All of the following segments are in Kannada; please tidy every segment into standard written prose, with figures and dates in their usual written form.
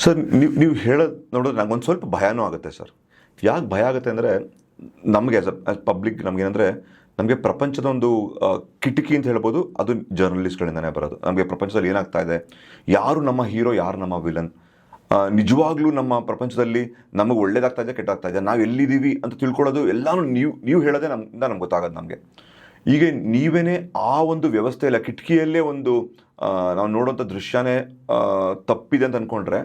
ಸರ್ ನೀವು ಹೇಳೋದು ನೋಡಿದ್ರೆ ನಂಗೊಂದು ಸ್ವಲ್ಪ ಭಯನೂ ಆಗುತ್ತೆ ಸರ್. ಯಾಕೆ ಭಯ ಆಗುತ್ತೆ ಅಂದರೆ ನಮಗೆ ಆಸ್ ಪಬ್ಲಿಕ್ ನಮಗೇನೆಂದರೆ ನಮಗೆ ಪ್ರಪಂಚದ ಒಂದು ಕಿಟಕಿ ಅಂತ ಹೇಳ್ಬೋದು, ಅದು ಜರ್ನಲಿಸ್ಟ್ಗಳಿಂದನೇ ಬರೋದು. ನಮಗೆ ಪ್ರಪಂಚದಲ್ಲಿ ಏನಾಗ್ತಾ ಇದೆ, ಯಾರು ನಮ್ಮ ಹೀರೋ, ಯಾರು ನಮ್ಮ ವಿಲನ್, ನಿಜವಾಗ್ಲೂ ನಮ್ಮ ಪ್ರಪಂಚದಲ್ಲಿ ನಮಗೆ ಒಳ್ಳೇದಾಗ್ತಾ ಇದೆ ಕೆಟ್ಟಾಗ್ತಾ ಇದೆ, ನಾವು ಎಲ್ಲಿದ್ದೀವಿ ಅಂತ ತಿಳ್ಕೊಳ್ಳೋದು ಎಲ್ಲನೂ ನೀವು ಹೇಳೋದೇ ನಮ್ಗೆ ಗೊತ್ತಾಗೋದು. ನಮಗೆ ಈಗ ನೀವೇನೇ ಆ ಒಂದು ವ್ಯವಸ್ಥೆಯಲ್ಲ, ಕಿಟಕಿಯಲ್ಲೇ ಒಂದು ನಾವು ನೋಡೋಂಥ ದೃಶ್ಯನೇ ತಪ್ಪಿದೆ ಅಂತ ಅಂದ್ಕೊಂಡ್ರೆ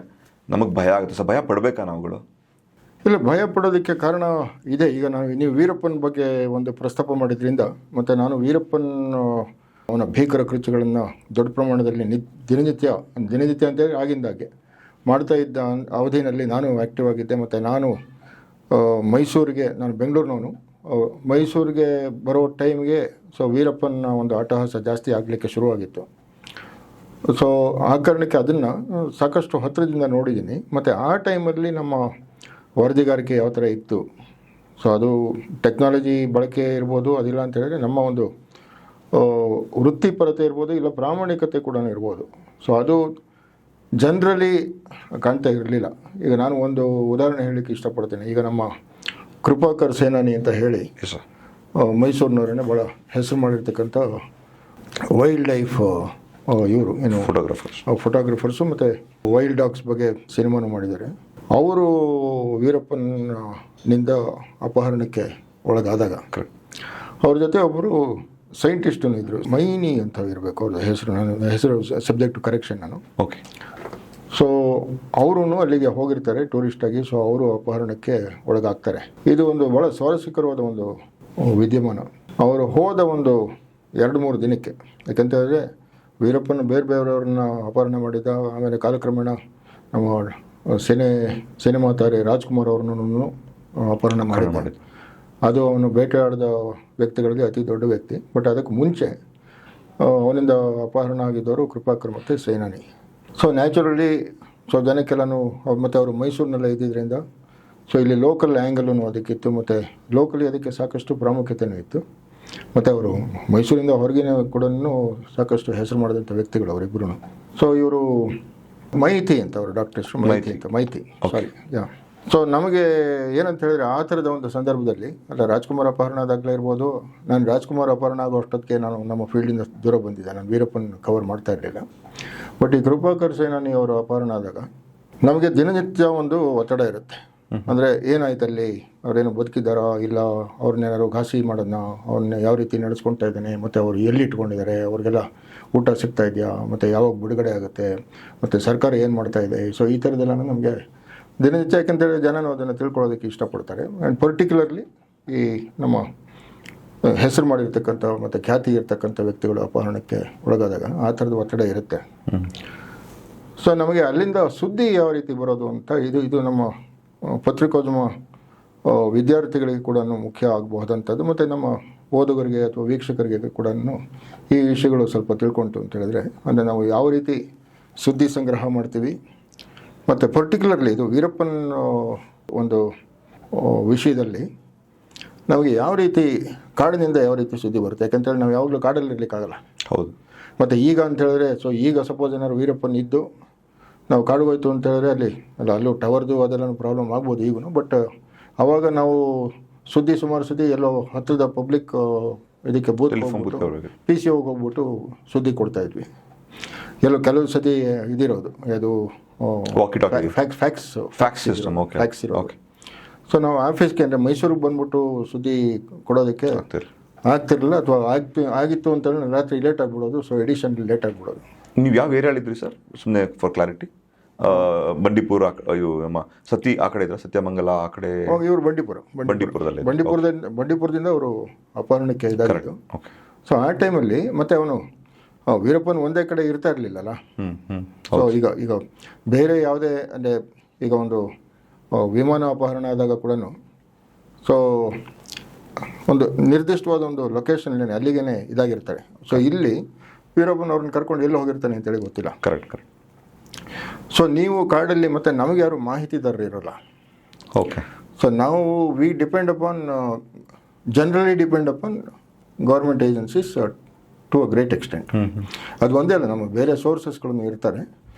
ನಮಗೆ ಭಯ ಆಗುತ್ತೆ ಸರ್. ಭಯ ಪಡಬೇಕಾ ನಾವುಗಳು? ಇಲ್ಲ, ಭಯ ಪಡೋದಕ್ಕೆ ಕಾರಣ ಇದೆ. ಈಗ ನೀವು ವೀರಪ್ಪನ ಬಗ್ಗೆ ಒಂದು ಪ್ರಸ್ತಾಪ ಮಾಡಿದ್ರಿಂದ, ಮತ್ತು ನಾನು ವೀರಪ್ಪನ ಅವನ ಭೀಕರ ಕೃತ್ಯಗಳನ್ನು ದೊಡ್ಡ ಪ್ರಮಾಣದಲ್ಲಿ ದಿನನಿತ್ಯ ಅಂತೇಳಿ ಆಗಿಂದಾಗೆ ಮಾಡ್ತಾ ಇದ್ದ ಅವಧಿನಲ್ಲಿ ನಾನು ಆ್ಯಕ್ಟಿವ್ ಆಗಿದ್ದೆ. ಮತ್ತು ನಾನು ನಾನು ಬೆಂಗಳೂರಿನವನು, ಮೈಸೂರಿಗೆ ಬರೋ ಟೈಮ್ಗೆ ವೀರಪ್ಪನ ಒಂದು ಅಟ್ಟಹಾಸ ಜಾಸ್ತಿ ಆಗಲಿಕ್ಕೆ ಶುರುವಾಗಿತ್ತು. ಸೊ ಆ ಕಾರಣಕ್ಕೆ ಅದನ್ನು ಸಾಕಷ್ಟು ಹತ್ತಿರದಿಂದ ನೋಡಿದ್ದೀನಿ. ಮತ್ತು ಆ ಟೈಮಲ್ಲಿ ನಮ್ಮ ವರದಿಗಾರಿಕೆ ಯಾವ ಥರ ಇತ್ತು, ಅದು ಟೆಕ್ನಾಲಜಿ ಬಳಕೆ ಇರ್ಬೋದು, ಅದಿಲ್ಲ ಅಂತ ಹೇಳಿದ್ರೆ ನಮ್ಮ ಒಂದು ವೃತ್ತಿಪರತೆ ಇರ್ಬೋದು, ಇಲ್ಲ ಪ್ರಾಮಾಣಿಕತೆ ಕೂಡ ಇರ್ಬೋದು. ಅದು ಜನರಲಿ ಕಾಣ್ತಾ ಇರಲಿಲ್ಲ. ಈಗ ನಾನು ಒಂದು ಉದಾಹರಣೆ ಹೇಳಲಿಕ್ಕೆ ಇಷ್ಟಪಡ್ತೇನೆ. ಈಗ ನಮ್ಮ ಕೃಪಾಕರ್ ಸೇನಾನಿ ಅಂತ ಹೇಳಿ ಮೈಸೂರಿನವರೇ ಭಾಳ ಹೆಸರು ಮಾಡಿರ್ತಕ್ಕಂಥ ವೈಲ್ಡ್ ಲೈಫ್ ಇವರು ಏನು ಫೋಟೋಗ್ರಫರ್ಸು ಮತ್ತು ವೈಲ್ಡ್ ಡಾಗ್ಸ್ ಬಗ್ಗೆ ಸಿನಿಮಾನು ಮಾಡಿದ್ದಾರೆ. ಅವರು ವೀರಪ್ಪನಿಂದ ಅಪಹರಣಕ್ಕೆ ಒಳಗಾದಾಗ ಅವ್ರ ಜೊತೆ ಒಬ್ಬರು ಸೈಂಟಿಸ್ಟೂ ಇದ್ದರು, ಮೈನಿ ಅಂತ ಇರಬೇಕು ಅವ್ರದ್ದು ಹೆಸರು ಸಬ್ಜೆಕ್ಟ್ ಕರೆಕ್ಷನ್ ನಾನು. ಓಕೆ. ಅವರು ಅಲ್ಲಿಗೆ ಹೋಗಿರ್ತಾರೆ ಟೂರಿಸ್ಟಾಗಿ. ಅವರು ಅಪಹರಣಕ್ಕೆ ಒಳಗಾಗ್ತಾರೆ. ಇದು ಒಂದು ಭಾಳ ಸ್ವಾರಸ್ಯಕರವಾದ ಒಂದು ವಿದ್ಯಮಾನ. ಅವರು ಹೋದ ಒಂದು 2-3 ದಿನಕ್ಕೆ, ಯಾಕಂತೇಳಿದ್ರೆ ವೀರಪ್ಪನ ಬೇರೆಯವ್ರನ್ನ ಅಪಹರಣ ಮಾಡಿದ. ಆಮೇಲೆ ಕಾಲಕ್ರಮೇಣ ನಮ್ಮ ಸಿನಿಮಾ ತಾರೆ ರಾಜ್ಕುಮಾರ್ ಅವ್ರನ್ನೂ ಅಪಹರಣ ಮಾಡಿದ್ದು. ಅದು ಅವನು ಬೇಟೆಯಾಡಿದ ವ್ಯಕ್ತಿಗಳಿಗೆ ಅತಿ ದೊಡ್ಡ ವ್ಯಕ್ತಿ. ಬಟ್ ಅದಕ್ಕೆ ಮುಂಚೆ ಅವನಿಂದ ಅಪಹರಣ ಆಗಿದ್ದವರು ಕೃಪಾಕರ್ ಮತ್ತು ಸೇನಾನಿ. ನ್ಯಾಚುರಲಿ ಜನಕ್ಕೆಲ್ಲನೂ, ಮತ್ತು ಅವರು ಮೈಸೂರಿನಲ್ಲೇ ಇದ್ದಿದ್ದರಿಂದ ಇಲ್ಲಿ ಲೋಕಲ್ ಆ್ಯಂಗಲೂ ಅದಕ್ಕಿತ್ತು, ಮತ್ತು ಲೋಕಲಿ ಅದಕ್ಕೆ ಸಾಕಷ್ಟು ಪ್ರಾಮುಖ್ಯತೆಯೂ ಇತ್ತು. ಮತ್ತು ಅವರು ಮೈಸೂರಿಂದ ಹೊರಗಿನ ಕೂಡ ಸಾಕಷ್ಟು ಹೆಸರು ಮಾಡಿದಂಥ ವ್ಯಕ್ತಿಗಳು ಅವರಿಬ್ಬರು. ಇವರು ಮೈತಿ ಅಂತ, ಅವರು ಡಾಕ್ಟರ್ ಮೈತಿ ಸಾರಿ ಯಾ. ನಮಗೆ ಏನಂತ ಹೇಳಿದ್ರೆ, ಆ ಥರದ ಒಂದು ಸಂದರ್ಭದಲ್ಲಿ ರಾಜ್ಕುಮಾರ್ ಅಪಹರಣ ಆದಾಗಲೇ ಇರ್ಬೋದು, ನಾನು ರಾಜ್ಕುಮಾರ್ ಅಪಹರಣ ಆಗೋ ಅಷ್ಟೊತ್ತಿಗೆ ನಾನು ನಮ್ಮ ಫೀಲ್ಡಿಂದ ದೂರ ಬಂದಿದ್ದೆ, ನಾನು ವೀರಪ್ಪನ ಕವರ್ ಮಾಡ್ತಾ ಇರಲಿಲ್ಲ. ಬಟ್ ಈ ಕೃಪಾಕರ್ ಸೇನಾನಿ ಅವರು ಅಪಹರಣ ಆದಾಗ ನಮಗೆ ದಿನನಿತ್ಯ ಒಂದು ಒತ್ತಡ ಇರುತ್ತೆ. ಅಂದರೆ ಏನಾಯ್ತಲ್ಲಿ, ಅವರೇನು ಬದುಕಿದ್ದಾರಾ, ಇಲ್ಲ ಅವ್ರನ್ನೇನಾದ್ರು ಘಾಸಿ ಮಾಡೋದನ್ನ, ಅವ್ರನ್ನ ಯಾವ ರೀತಿ ನಡೆಸ್ಕೊಳ್ತಾ ಇದ್ದಾನೆ, ಮತ್ತು ಅವರು ಎಲ್ಲಿ ಇಟ್ಕೊಂಡಿದ್ದಾರೆ, ಅವ್ರಿಗೆಲ್ಲ ಊಟ ಸಿಗ್ತಾ ಇದೆಯಾ, ಮತ್ತು ಯಾವಾಗ ಬಿಡುಗಡೆ ಆಗುತ್ತೆ, ಮತ್ತು ಸರ್ಕಾರ ಏನು ಮಾಡ್ತಾ ಇದೆ. ಈ ಥರದ್ದೆಲ್ಲ ನಮಗೆ ದಿನನಿತ್ಯ, ಯಾಕೆಂತೇಳಿ ಜನನು ಅದನ್ನು ತಿಳ್ಕೊಳ್ಳೋದಕ್ಕೆ ಇಷ್ಟಪಡ್ತಾರೆ. ಆ್ಯಂಡ್ ಪರ್ಟಿಕ್ಯುಲರ್ಲಿ ಈ ನಮ್ಮ ಹೆಸರು ಮಾಡಿರ್ತಕ್ಕಂಥ ಮತ್ತು ಖ್ಯಾತಿ ಇರ್ತಕ್ಕಂಥ ವ್ಯಕ್ತಿಗಳು ಅಪಹರಣಕ್ಕೆ ಒಳಗಾದಾಗ ಆ ಥರದ ಒತ್ತಡ ಇರುತ್ತೆ. ನಮಗೆ ಅಲ್ಲಿಂದ ಸುದ್ದಿ ಯಾವ ರೀತಿ ಬರೋದು ಅಂತ, ಇದು ನಮ್ಮ ಪತ್ರಿಕೋದ್ಯಮ ವಿದ್ಯಾರ್ಥಿಗಳಿಗೆ ಕೂಡ ಮುಖ್ಯ ಆಗಬಹುದಂಥದ್ದು. ಮತ್ತು ನಮ್ಮ ಓದುಗರಿಗೆ ಅಥವಾ ವೀಕ್ಷಕರಿಗೆ ಕೂಡ ಈ ವಿಷಯಗಳು ಸ್ವಲ್ಪ ತಿಳ್ಕೊಂತು ಅಂತ ಹೇಳಿದ್ರೆ, ಅಂದರೆ ನಾವು ಯಾವ ರೀತಿ ಸುದ್ದಿ ಸಂಗ್ರಹ ಮಾಡ್ತೀವಿ, ಮತ್ತು ಪರ್ಟಿಕ್ಯುಲರ್ಲಿ ಇದು ವೀರಪ್ಪನ ಒಂದು ವಿಷಯದಲ್ಲಿ ನಮಗೆ ಯಾವ ರೀತಿ ಕಾಡಿನಿಂದ ಯಾವ ರೀತಿ ಸುದ್ದಿ ಬರುತ್ತೆ. ಯಾಕಂತೇಳಿ ನಾವು ಯಾವಾಗಲೂ ಕಾಡಲ್ಲಿ ಇರಲಿಕ್ಕಾಗಲ್ಲ. ಹೌದು. ಮತ್ತು ಈಗ ಅಂತ ಹೇಳಿದ್ರೆ, ಈಗ ಸಪೋಸ್ ಏನಾದ್ರು ವೀರಪ್ಪನ ಇದ್ದು ನಾವು ಕಾಡಿಗೆ ಹೋಯ್ತು ಅಂತ ಹೇಳಿದ್ರೆ ಅಲ್ಲೂ ಟವರ್ದು ಅದೆಲ್ಲ ಪ್ರಾಬ್ಲಮ್ ಆಗ್ಬೋದು ಈಗೂ. ಬಟ್ ಆವಾಗ ನಾವು ಸುಮಾರು ಸುದ್ದಿ ಎಲ್ಲೋ ಹತ್ತಿರದ ಪಬ್ಲಿಕ್ ಇದಕ್ಕೆ ಬೂತ್ PCO ಹೋಗ್ಬಿಟ್ಟು ಸುದ್ದಿ ಕೊಡ್ತಾಯಿದ್ವಿ. ಕೆಲವು ಸತಿ ಇದಿರೋದು ಅದು ಫ್ಯಾಕ್ಸ್ ಇರೋದು. ನಾವು ಆಫೀಸ್ಗೆ ಅಂದರೆ ಮೈಸೂರಿಗೆ ಬಂದ್ಬಿಟ್ಟು ಸುದ್ದಿ ಕೊಡೋದಕ್ಕೆ ಆಗ್ತಿರಲಿಲ್ಲ, ಅಥವಾ ಆಗಿತ್ತು ಅಂತೇಳಿ ರಾತ್ರಿ ಲೇಟ್ ಆಗಿಬಿಡೋದು. ಎಡಿಷನ್ ಲೇಟ್ ಆಗಿಬಿಡೋದು. ನೀವು ಯಾವ ಏರಿಯಾಲಿದ್ರಿ ಸರ್, ಸುಮ್ಮನೆ ಫಾರ್ ಕ್ಲಾರಿಟಿ? ಬಂಡೀಪುರ, ನಮ್ಮ ಸತಿ ಆ ಕಡೆ ಇದ್ರ, ಸತ್ಯಮಂಗಲ ಆ ಕಡೆ? ಇವರು ಬಂಡೀಪುರದಿಂದ ಅವರು ಅಪಹರಣಕ್ಕೆ ಇದಾಗಿದ್ದು. ಆ ಟೈಮಲ್ಲಿ ಮತ್ತೆ ಅವನು ವೀರಪ್ಪನ ಒಂದೇ ಕಡೆ ಇರ್ತಾ ಇರಲಿಲ್ಲಲ್ಲ. ಈಗ ಬೇರೆ ಯಾವುದೇ ಅಂದರೆ ಈಗ ಒಂದು ವಿಮಾನ ಅಪಹರಣ ಆದಾಗ ಕೂಡ ಒಂದು ನಿರ್ದಿಷ್ಟವಾದ ಒಂದು ಲೊಕೇಶನ್ ಅಲ್ಲಿಗೇ ಇದಾಗಿರ್ತಾರೆ. ಇಲ್ಲಿ ವೀರಪ್ಪನವ್ರನ್ನ ಕರ್ಕೊಂಡು ಎಲ್ಲಿ ಹೋಗಿರ್ತಾನೆ ಅಂತೇಳಿ ಗೊತ್ತಿಲ್ಲ. ಕರೆಕ್ಟ್. ನೀವು ಕಾಡಲ್ಲಿ, ಮತ್ತು ನಮಗೆ ಯಾರು ಮಾಹಿತಿದಾರರು ಇರೋಲ್ಲ. ಓಕೆ. ನಾವು generally depend upon government agencies to a great extent. ಅದು ಒಂದೇ ಅಲ್ಲ, ನಮಗೆ ಬೇರೆ ಸೋರ್ಸಸ್ಗಳನ್ನು ಇರ್ತಾರೆ.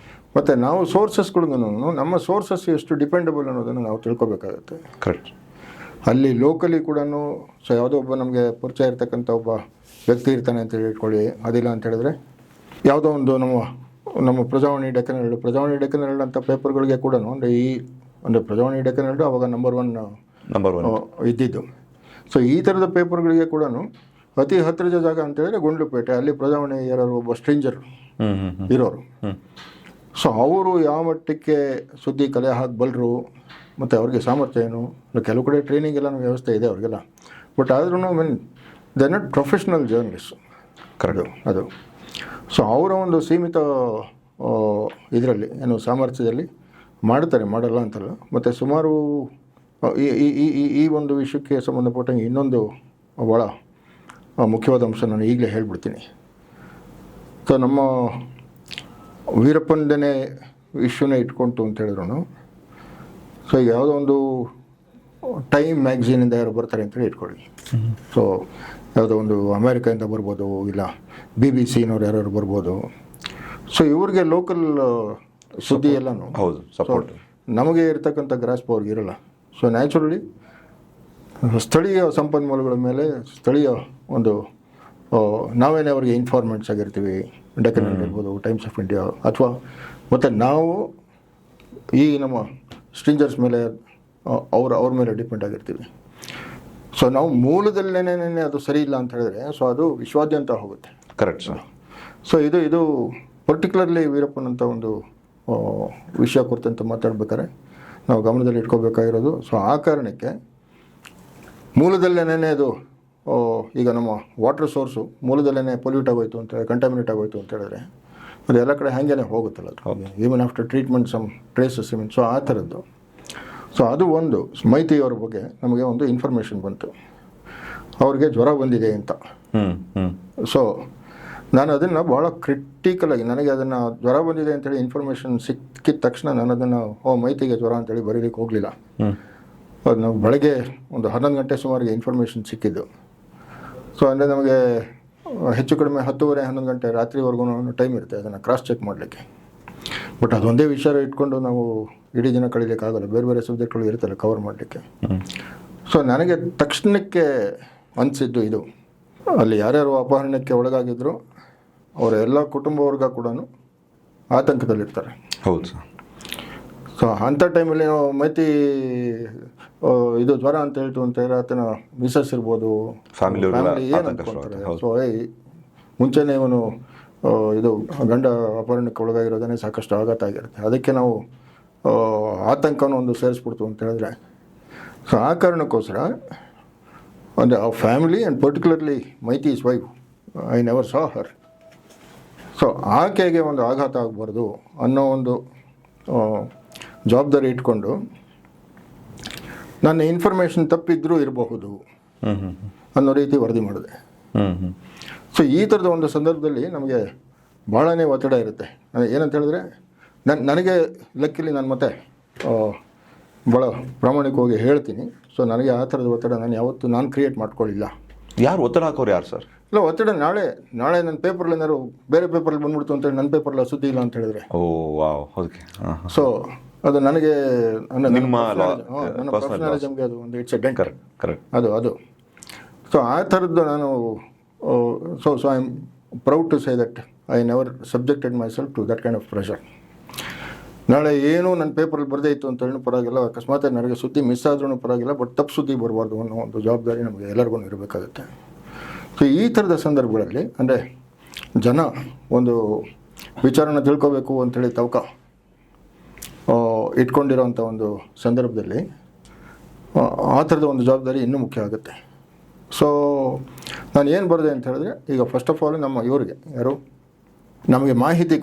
ಮತ್ತು ನಾವು ಸೋರ್ಸಸ್ಗಳಿಗೂ ನಮ್ಮ ಸೋರ್ಸಸ್ ಎಷ್ಟು ಡಿಪೆಂಡಬಲ್ ಅನ್ನೋದನ್ನು ನಾವು ತಿಳ್ಕೊಬೇಕಾಗುತ್ತೆ. ಕರೆಕ್ಟ್. ಅಲ್ಲಿ ಲೋಕಲಿ ಕೂಡ ಸೊ ಯಾವುದೋ ಒಬ್ಬ ನಮಗೆ ಪರಿಚಯ ಇರ್ತಕ್ಕಂಥ ಒಬ್ಬ ವ್ಯಕ್ತಿ ಇರ್ತಾನೆ ಅಂತ ಇಟ್ಕೊಳ್ಳಿ, ಅದಿಲ್ಲ ಅಂತ ಹೇಳಿದ್ರೆ ಯಾವುದೋ ಒಂದು ನಮ್ಮ ಪ್ರಜಾವಾಣಿ ಡೆಕ್ಕನ್ ಹೆರಾಲ್ಡ್ ಅಂತ ಪೇಪರ್ಗಳಿಗೆ ಕೂಡ ಅಂದರೆ ಪ್ರಜಾವಾಣಿ ಡೆಕ್ಕನ್ ಹೆರಾಲ್ಡ್ ಅವಾಗ ನಂಬರ್ ಒನ್ ಇದ್ದಿದ್ದು. ಸೊ ಈ ಥರದ ಪೇಪರ್ಗಳಿಗೆ ಕೂಡ ಅತಿ ಹತ್ತಿರದ ಜಾಗ ಅಂತ ಹೇಳಿದ್ರೆ ಗುಂಡ್ಲುಪೇಟೆ, ಅಲ್ಲಿ ಪ್ರಜಾವಾಣಿ ಯಾರು ಒಬ್ಬ ಸ್ಟ್ರೇಂಜರ್ ಇರೋರು. ಸೊ ಅವರು ಯಾವ ಮಟ್ಟಕ್ಕೆ ಸುದ್ದಿ ಕಲೆ ಹಾಕಬಲ್ಲರು ಮತ್ತು ಅವ್ರಿಗೆ ಸಾಮರ್ಥ್ಯ ಏನು, ಕೆಲವು ಕಡೆ ಟ್ರೈನಿಂಗ್ ಎಲ್ಲ ವ್ಯವಸ್ಥೆ ಇದೆ ಅವ್ರಿಗೆಲ್ಲ, ಬಟ್ ಆದ್ರೂ ದೇ ನಾಟ್ ಪ್ರೊಫೆಷ್ನಲ್ ಜರ್ನಲಿಸ್ಟ್. ಅದು ಸೊ ಅವರ ಒಂದು ಸೀಮಿತ ಇದರಲ್ಲಿ ಏನು ಸಾಮರ್ಥ್ಯದಲ್ಲಿ ಮಾಡಲ್ಲ ಅಂತಲ್ಲ. ಮತ್ತು ಸುಮಾರು ಈ ಒಂದು ವಿಷಯಕ್ಕೆ ಸಂಬಂಧಪಟ್ಟಂಗೆ ಇನ್ನೊಂದು ಭಾಳ ಮುಖ್ಯವಾದ ಅಂಶ ನಾನು ಈಗಲೇ ಹೇಳಿಬಿಡ್ತೀನಿ. ಸೊ ನಮ್ಮ ವೀರಪ್ಪಂದನೇ ಇಶ್ಯೂನೇ ಇಟ್ಕೊಂತು ಅಂತ ಹೇಳಿದ್ರು, ಸೊ ಈಗ ಯಾವುದೋ ಒಂದು ಟೈಮ್ ಮ್ಯಾಗ್ಝೀನಿಂದ ಯಾರು ಬರ್ತಾರೆ ಅಂತೇಳಿ ಇಟ್ಕೊಳ್ಳಿ. ಸೊ ಯಾವುದೋ ಒಂದು ಅಮೇರಿಕಾಯಿಂದ ಬರ್ಬೋದು, ಇಲ್ಲ BBC-ನವ್ರು ಯಾರು ಬರ್ಬೋದು. ಸೊ ಇವ್ರಿಗೆ ಲೋಕಲ್ ಸುದ್ದಿ ಎಲ್ಲನೂ ಹೌದು ಸಪೋರ್ಟ್ ನಮಗೆ ಇರ್ತಕ್ಕಂಥ ಗ್ರಾಸ್ಪ್ ಅವ್ರಿಗೆ ಇರಲ್ಲ. ಸೊ ನ್ಯಾಚುರಲಿ ಸ್ಥಳೀಯ ಸಂಪನ್ಮೂಲಗಳ ಮೇಲೆ ಸ್ಥಳೀಯ ಒಂದು ನಾವೇನೇ ಅವ್ರಿಗೆ ಇನ್ಫಾರ್ಮೆಂಟ್ಸ್ ಆಗಿರ್ತೀವಿ, ಡೆಕ್ಕನ್ ಹೆರಾಲ್ಡ್ ಇರ್ಬೋದು, ಟೈಮ್ಸ್ ಆಫ್ ಇಂಡಿಯಾ, ಅಥವಾ ಮತ್ತು ನಾವು ಈ ನಮ್ಮ ಸ್ಟ್ರೇಂಜರ್ಸ್ ಮೇಲೆ ಅವ್ರ ಮೇಲೆ ಡಿಪೆಂಡ್ ಆಗಿರ್ತೀವಿ. ಸೊ ನಾವು ಮೂಲದಲ್ಲೇನೇ ಅದು ಸರಿ ಇಲ್ಲ ಅಂತ ಹೇಳಿದ್ರೆ ಸೊ ಅದು ವಿಶ್ವಾದ್ಯಂತ ಹೋಗುತ್ತೆ. Correct sir. ಸೊ ಇದು ಪರ್ಟಿಕ್ಯುಲರ್ಲಿ ವೀರಪ್ಪನಂಥ ಒಂದು ವಿಷಯ ಕುರಿತಂತೆ ಮಾತಾಡ್ಬೇಕಾದ್ರೆ ನಾವು ಗಮನದಲ್ಲಿ ಇಟ್ಕೋಬೇಕಾಗಿರೋದು. ಸೊ ಆ ಕಾರಣಕ್ಕೆ ಮೂಲದಲ್ಲೇನೇ ಅದು ಈಗ ನಮ್ಮ ವಾಟರ್ ಸೋರ್ಸು ಮೂಲದಲ್ಲೇ ಪೊಲ್ಯೂಟ್ ಆಗೋಯ್ತು ಅಂತ ಕಂಟಾಮಿನೇಟ್ ಆಗೋಯ್ತು ಅಂತ ಹೇಳಿದ್ರೆ ಅದು ಎಲ್ಲ ಕಡೆ ಹಾಗೇ ಹೋಗುತ್ತಲ್ಲ ಅದು, even after treatment some traces I mean. So ಆ ಥರದ್ದು. ಸೊ ಅದು ಒಂದು ಮೈತಿಯವರ ಬಗ್ಗೆ ನಮಗೆ ಒಂದು ಇನ್ಫಾರ್ಮೇಷನ್ ಬಂತು, ಅವ್ರಿಗೆ ಜ್ವರ ಬಂದಿದೆ ಅಂತ. ಸೊ ನಾನು ಅದನ್ನು ಭಾಳ ಕ್ರಿಟಿಕಲಾಗಿ, ನನಗೆ ಅದನ್ನು ಜ್ವರ ಬಂದಿದೆ ಅಂತೇಳಿ ಇನ್ಫಾರ್ಮೇಷನ್ ಸಿಕ್ಕಿದ ತಕ್ಷಣ ನಾನು ಅದನ್ನು ಮೈತಿಗೆ ಜ್ವರ ಅಂತೇಳಿ ಬರೀಲಿಕ್ಕೆ ಹೋಗಲಿಲ್ಲ. ಅದು ನಾವು ಬೆಳಗ್ಗೆ ಒಂದು 11 ಗಂಟೆ ಸುಮಾರಿಗೆ ಇನ್ಫಾರ್ಮೇಷನ್ ಸಿಕ್ಕಿದ್ದು. ಸೊ ಅಂದರೆ ನಮಗೆ ಹೆಚ್ಚು ಕಡಿಮೆ 10:30-11 ಗಂಟೆ ರಾತ್ರಿವರೆಗೂ ಟೈಮ್ ಇರುತ್ತೆ ಅದನ್ನು ಕ್ರಾಸ್ ಚೆಕ್ ಮಾಡಲಿಕ್ಕೆ. ಬಟ್ ಅದೊಂದೇ ವಿಚಾರ ಇಟ್ಕೊಂಡು ನಾವು ಇಡೀ ದಿನ ಕಳೀಲಿಕ್ಕಾಗಲ್ಲ, ಬೇರೆ ಬೇರೆ ಸಬ್ಜೆಕ್ಟ್ಗಳು ಇರುತ್ತಲ್ಲ ಕವರ್ ಮಾಡಲಿಕ್ಕೆ. ಸೊ ನನಗೆ ತಕ್ಷಣಕ್ಕೆ ಅನಿಸಿದ್ದು ಇದು, ಅಲ್ಲಿ ಯಾರ್ಯಾರು ಅಪಹರಣಕ್ಕೆ ಒಳಗಾಗಿದ್ರು ಅವರ ಎಲ್ಲ ಕುಟುಂಬ ವರ್ಗ ಕೂಡ ಆತಂಕದಲ್ಲಿರ್ತಾರೆ. ಹೌದು ಸರ್. ಸೊ ಅಂಥ ಟೈಮಲ್ಲಿ ಮೈತಿ ಇದು ಜ್ವರ ಅಂತ ಹೇಳ್ತು ಅಂತ ಹೇಳಿದ್ರೆ ಆತನ ಮಿಸಸ್ ಇರ್ಬೋದು, ಫ್ಯಾಮಿಲಿ ಏನು ಅಂದ್ಕೊಳ್ತಾರೆ. ಸೊ ಮುಂಚೆನೇ ಇವನು ಇದು ಗಂಡ ಅಪಹರಣಕ್ಕೆ ಒಳಗಾಗಿರೋದೇ ಸಾಕಷ್ಟು ಆಘಾತ ಆಗಿರುತ್ತೆ, ಅದಕ್ಕೆ ನಾವು ಆತಂಕನೂ ಒಂದು ಸೇರಿಸ್ಬಿಡ್ತು ಅಂತ ಹೇಳಿದ್ರೆ. ಸೊ ಆ ಕಾರಣಕ್ಕೋಸ್ಕರ ಅಂದರೆ ಆ family and particularly Maiti is wife, I never saw Har. So ಆಕೆಗೆ ಒಂದು ಆಘಾತ ಆಗಬಾರ್ದು ಅನ್ನೋ ಒಂದು ಜವಾಬ್ದಾರಿ ಇಟ್ಕೊಂಡು ನನ್ನ ಇನ್ಫಾರ್ಮೇಷನ್ ತಪ್ಪಿದ್ರೂ ಇರಬಹುದು ಅನ್ನೋ ರೀತಿ ವರದಿ ಮಾಡಿದೆ. ಸೊ ಈ ಥರದ ಒಂದು ಸಂದರ್ಭದಲ್ಲಿ ನಮಗೆ ಭಾಳನೇ ಒತ್ತಡ ಇರುತ್ತೆ. ಏನಂತ ಹೇಳಿದ್ರೆ ನನಗೆ ಲಕ್ಕಿಲಿ ನಾನು ಮತ್ತೆ ಭಾಳ ಪ್ರಾಮಾಣಿಕವಾಗಿ ಹೇಳ್ತೀನಿ. ಸೊ ನನಗೆ ಆ ಥರದ ಒತ್ತಡ ನಾನು ಯಾವತ್ತೂ ಕ್ರಿಯೇಟ್ ಮಾಡ್ಕೊಳ್ಳಿಲ್ಲ. ಯಾರು ಒತ್ತಡ ಹಾಕೋರು ಯಾರು ಸರ್? ಇಲ್ಲ, ಒತ್ತಡ ನಾಳೆ ನನ್ನ ಪೇಪರಲ್ಲಿ ಏನಾದ್ರು ಬೇರೆ ಪೇಪರಲ್ಲಿ ಬಂದ್ಬಿಡ್ತು ಅಂತೇಳಿ ನನ್ನ ಪೇಪರಲ್ಲಿ ಸುದ್ದಿ ಇಲ್ಲ ಅಂತ ಹೇಳಿದ್ರೆ ಓಕೆ. ಸೊ ಅದು ನನಗೆ ನಿಮ್ಮ ನನ್ನ ಪ್ರೊಫೆಷನಲಿಸಮ್ಗೆ ಅದು ಒಂದು ಇಟ್ಸ್ ಎ ಡೆಂಟ್. ಕರೆಕ್ಟ್. ಅದು ಸೊ ಆ ಥರದ್ದು ನಾನು so I am proud to say that I never subjected myself to that kind of pressure. ನಾಳೆ ಏನೂ ನನ್ನ ಪೇಪರಲ್ಲಿ ಬರದೇ ಇತ್ತು ಅಂತ ಹೇಳಿ ಪರವಾಗಿಲ್ಲ, ಅಕಸ್ಮಾತ್ ನನಗೆ ಸುದ್ದಿ ಮಿಸ್ ಆದ್ರೂ ಪರವಾಗಿಲ್ಲ, ಬಟ್ ತಪ್ಪು ಸುದ್ದಿ ಬರಬಾರ್ದು ಅನ್ನೋ ಒಂದು ಜವಾಬ್ದಾರಿ ನಮಗೆ ಎಲ್ಲರಿಗೂ ಇರಬೇಕಾಗುತ್ತೆ. ಸೊ ಈ ಥರದ ಸಂದರ್ಭಗಳಲ್ಲಿ ಅಂದರೆ ಜನ ಒಂದು ವಿಚಾರನ ತಿಳ್ಕೋಬೇಕು ಅಂಥೇಳಿ ತವಕ ಇಟ್ಕೊಂಡಿರೋಂಥ ಒಂದು ಸಂದರ್ಭದಲ್ಲಿ ಆ ಥರದ ಒಂದು ಜವಾಬ್ದಾರಿ ಇನ್ನೂ ಮುಖ್ಯ ಆಗುತ್ತೆ. ಸೊ ನಾನು ಏನು ಬರೆದೆ ಅಂತ ಹೇಳಿದ್ರೆ, ಈಗ ಫಸ್ಟ್ ಆಫ್ ಆಲ್ ನಮ್ಮ ಇವರಿಗೆ ಯಾರು ನಮಗೆ ಮಾಹಿತಿ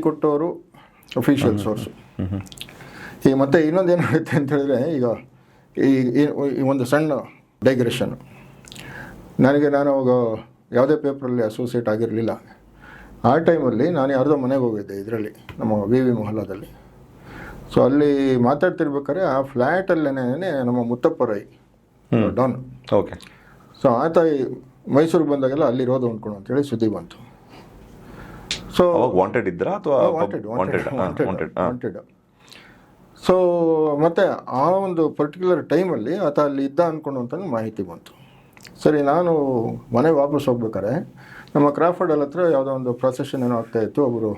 ಕೊಟ್ಟವರು ಅಫಿಷಿಯಲ್ ಸೋರ್ಸು. ಈಗ ಮತ್ತೆ ಇನ್ನೊಂದು ಏನಾಗುತ್ತೆ ಅಂತ ಹೇಳಿದ್ರೆ, ಈಗ ಈ ಒಂದು ಸಣ್ಣ ಡೈಗ್ರೆಷನ್, ನಾನು ಅವಾಗ ಯಾವುದೇ ಪೇಪರಲ್ಲಿ ಅಸೋಸಿಯೇಟ್ ಆಗಿರಲಿಲ್ಲ. ಆ ಟೈಮಲ್ಲಿ ನಾನು ಯಾರ್ದೋ ಮನೆಗೆ ಹೋಗಿದ್ದೆ, ಇದರಲ್ಲಿ ನಮ್ಮ ವಿ ಮೊಹಲ್ಲಾದಲ್ಲಿ. ಸೊ ಅಲ್ಲಿ ಮಾತಾಡ್ತಿರ್ಬೇಕಾದ್ರೆ ಆ ಫ್ಲ್ಯಾಟಲ್ಲೇ ನಮ್ಮ Muthappa Rai don. Okay. So ಆತ ಮೈಸೂರಿಗೆ ಬಂದಾಗೆಲ್ಲ ಅಲ್ಲಿರೋದು ಅಂದ್ಕೊಂಡು ಅಂತೇಳಿ ಸುದ್ದಿ ಬಂತು. ಸೊ ಅವಾಗ ವಾಂಟೆಡ್ ಇದ್ರಾ ಅಥವಾ ವಾಂಟೆಡ್ ವಾಂಟೆಡ್ ವಾಂಟೆಡ್. ಸೊ ಮತ್ತು ಆ ಒಂದು ಪರ್ಟಿಕ್ಯುಲರ್ ಟೈಮಲ್ಲಿ ಆತ ಅಲ್ಲಿ ಇದ್ದ ಅಂದ್ಕೊಂಡು ಅಂತ ಮಾಹಿತಿ ಬಂತು. ಸರಿ, ನಾನು ಮನೆಗೆ ವಾಪಸ್ ಹೋಗ್ಬೇಕಾದ್ರೆ ನಮ್ಮ ಕ್ರಾಫರ್ಡ್ ಹತ್ರ ಯಾವುದೋ ಒಂದು ಪ್ರೊಸೆಷನ್ ಏನೋ ಆಗ್ತಾಯಿತ್ತು. ಒಬ್ಬರು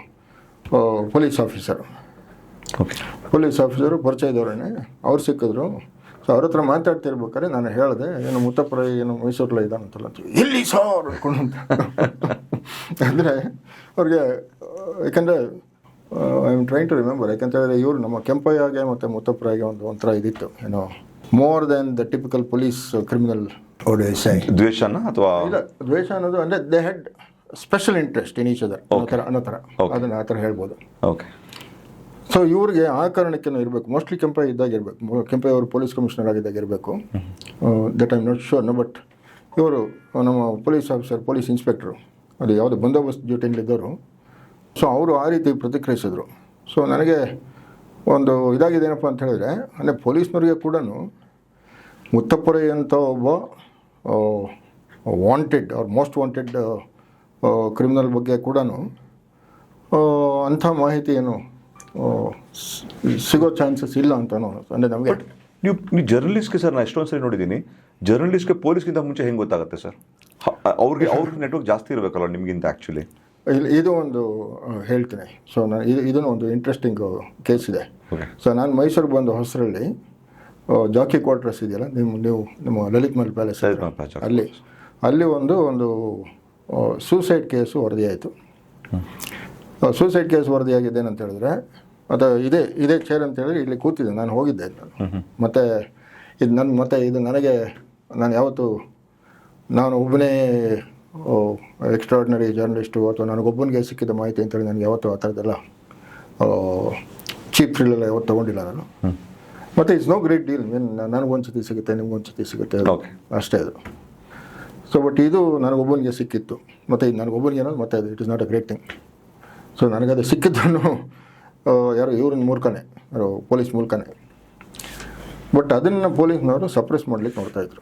ಪೊಲೀಸ್ ಆಫೀಸರು ಪರಿಚಯ ಇದ್ದವ್ರೇ, ಅವ್ರು ಸಿಕ್ಕಿದ್ರು. ಸೊ ಅವ್ರ ಹತ್ರ ಮಾತಾಡ್ತಿರ್ಬೇಕಾದ್ರೆ ನಾನು ಹೇಳಿದೆ, ಏನು ಮುತ್ತಪ್ಪರ ಏನು ಮೈಸೂರಲ್ಲೇ ಇದ್ದಾನಂತಲ್ಲ ಅಂತ. ಎಲ್ಲಿ ಸಾರ್ ಅನ್ಕೊಂಡು ಅಂತ. ಅಂದರೆ ಅವ್ರಿಗೆ, ಯಾಕಂದರೆ I am trying to remember, ಯಾಕಂತೇಳಿದ್ರೆ ಇವರು ನಮ್ಮ ಕೆಂಪಯ್ಯಗೆ ಮತ್ತು ಮುತ್ತಪ್ಪರಾಗೆ ಒಂಥರ ಇದಿತ್ತು, ಏನೋ more than the typical police criminal ದ್ವೇಷನ ಅಥವಾ ಇಲ್ಲ, ದ್ವೇಷ ಅನ್ನೋದು ಅಂದರೆ they had special interest in each other ಅನ್ನೋ ಥರ, ಅದನ್ನು ಆ ಥರ ಹೇಳ್ಬೋದು. ಓಕೆ. ಸೊ ಇವ್ರಿಗೆ ಆ ಕಾರಣಕ್ಕೇನೋ ಇರಬೇಕು, ಮೋಸ್ಟ್ಲಿ ಕೆಂಪಯ್ಯ ಇದ್ದಾಗ ಇರಬೇಕು, ಕೆಂಪಯ್ಯ ಅವರು ಪೊಲೀಸ್ ಕಮಿಷನರ್ ಆಗಿದ್ದಾಗ ಇರಬೇಕು, that I am not sure. But ಇವರು ನಮ್ಮ ಪೊಲೀಸ್ ಆಫೀಸರ್, ಪೊಲೀಸ್ ಇನ್ಸ್ಪೆಕ್ಟ್ರು, ಅದು ಯಾವುದೋ ಬಂದೋಬಸ್ತ್ ಡ್ಯೂಟಿಯಲ್ಲಿದ್ದವರು. ಸೊ ಅವರು ಆ ರೀತಿ ಪ್ರತಿಕ್ರಿಯಿಸಿದ್ರು. ಸೊ ನನಗೆ ಒಂದು ಇದಾಗಿದೆ ಏನಪ್ಪ ಅಂತ ಹೇಳಿದ್ರೆ, ಅಂದರೆ ಪೊಲೀಸ್ನವ್ರಿಗೆ ಕೂಡ ಮುತ್ತಪ್ಪರೈ ಅಂತ ಒಬ್ಬ wanted R most wanted criminal ಬಗ್ಗೆ ಕೂಡ ಅಂಥ ಮಾಹಿತಿ ಏನು ಸಿಗೋ ಚಾನ್ಸಸ್ ಇಲ್ಲ ಅಂತನೋ. ಅಂದರೆ ನಮಗೆ ನೀವು ಜರ್ನಲಿಸ್ಟ್ಗೆ ಸರ್, ನಾನು ಎಷ್ಟೊಂದು ಸರಿ ನೋಡಿದ್ದೀನಿ, ಜರ್ನಲಿಸ್ಟ್ಗೆ ಪೊಲೀಸ್ಗಿಂತ ಮುಂಚೆ ಹೆಂಗೆ ಗೊತ್ತಾಗುತ್ತೆ ಸರ್? ಅವ್ರಿಗೆ ನೆಟ್ವರ್ಕ್ ಜಾಸ್ತಿ ಇರಬೇಕಲ್ಲ ನಿಮಗಿಂತ ಆ್ಯಕ್ಚುಲಿ. ಇದು ಒಂದು ಹೇಳ್ತೀನಿ. ಸೊ ನಾನು ಇದನ್ನು ಒಂದು ಇಂಟ್ರೆಸ್ಟಿಂಗ್ ಕೇಸ್ ಇದೆ. ಸೊ ನಾನು ಮೈಸೂರಿಗೆ ಬಂದು ಹೊಸರಲ್ಲಿ ಜಾಕಿ ಕ್ವಾರ್ಟರ್ಸ್ ಇದೆಯಲ್ಲ, ನಿಮ್ಮ ಲಲಿತ್ ಮಹಲ್ ಪ್ಯಾಲೇಸ್, ಅಲ್ಲಿ ಒಂದು ಸೂಸೈಡ್ ಕೇಸು ವರದಿಯಾಯಿತು. ಸೂಸೈಡ್ ಕೇಸ್ ವರದಿಯಾಗಿದೆ ಏನಂತ ಹೇಳಿದ್ರೆ, ಮತ್ತು ಇದೇ ಚೇರ್ ಅಂತೇಳಿ ಇಲ್ಲಿ ಕೂತಿದ್ದೆ, ನಾನು ಹೋಗಿದ್ದೆ ನಾನು. ಮತ್ತು ಇದು ನಾನು ಯಾವತ್ತು ನಾನು ಒಬ್ಬನೇ ಎಕ್ಸ್ಟ್ರಾರ್ಡಿನರಿ ಜರ್ನಲಿಸ್ಟು ಅಥವಾ ನನಗೊಬ್ಬನಿಗೆ ಸಿಕ್ಕಿದ ಮಾಹಿತಿ ಅಂತೇಳಿ ನನಗೆ ಯಾವತ್ತೂ ಆ ಥರದ್ದೆಲ್ಲ ಚೀಪ್ ಥ್ರಿಲ್ಲೆಲ್ಲ ಯಾವತ್ತು ತೊಗೊಂಡಿಲ್ಲ ನಾನು. ಮತ್ತು ಇಟ್ಸ್ ನೋ ಗ್ರೇಟ್ ಡೀಲ್, ನನಗೊಂದು ಸತಿ ಸಿಗುತ್ತೆ, ನಿಮ್ಗೊಂದು ಸತಿ ಸಿಗುತ್ತೆ, ಅಷ್ಟೇ ಅದು. ಸೊ ಬಟ್ ಇದು ನನಗೊಬ್ಬನಿಗೆ ಸಿಕ್ಕಿತ್ತು, ಮತ್ತು ಇದು ನನಗೊಬ್ಬನಿಗೆ ಅನ್ನೋದು ಮತ್ತೆ ಅದು it is not a great thing. So ನನಗದು ಸಿಕ್ಕಿದ್ದನ್ನು ಯಾರೋ ಇವ್ರನ್ನ ಮೂಲಕನೇ, ಯಾರೋ ಪೊಲೀಸ್ ಮೂಲಕನೇ. ಬಟ್ ಅದನ್ನು ಪೊಲೀಸ್ನವರು ಸಪ್ರೆಸ್ ಮಾಡ್ಲಿಕ್ಕೆ ನೋಡ್ತಾಯಿದ್ರು,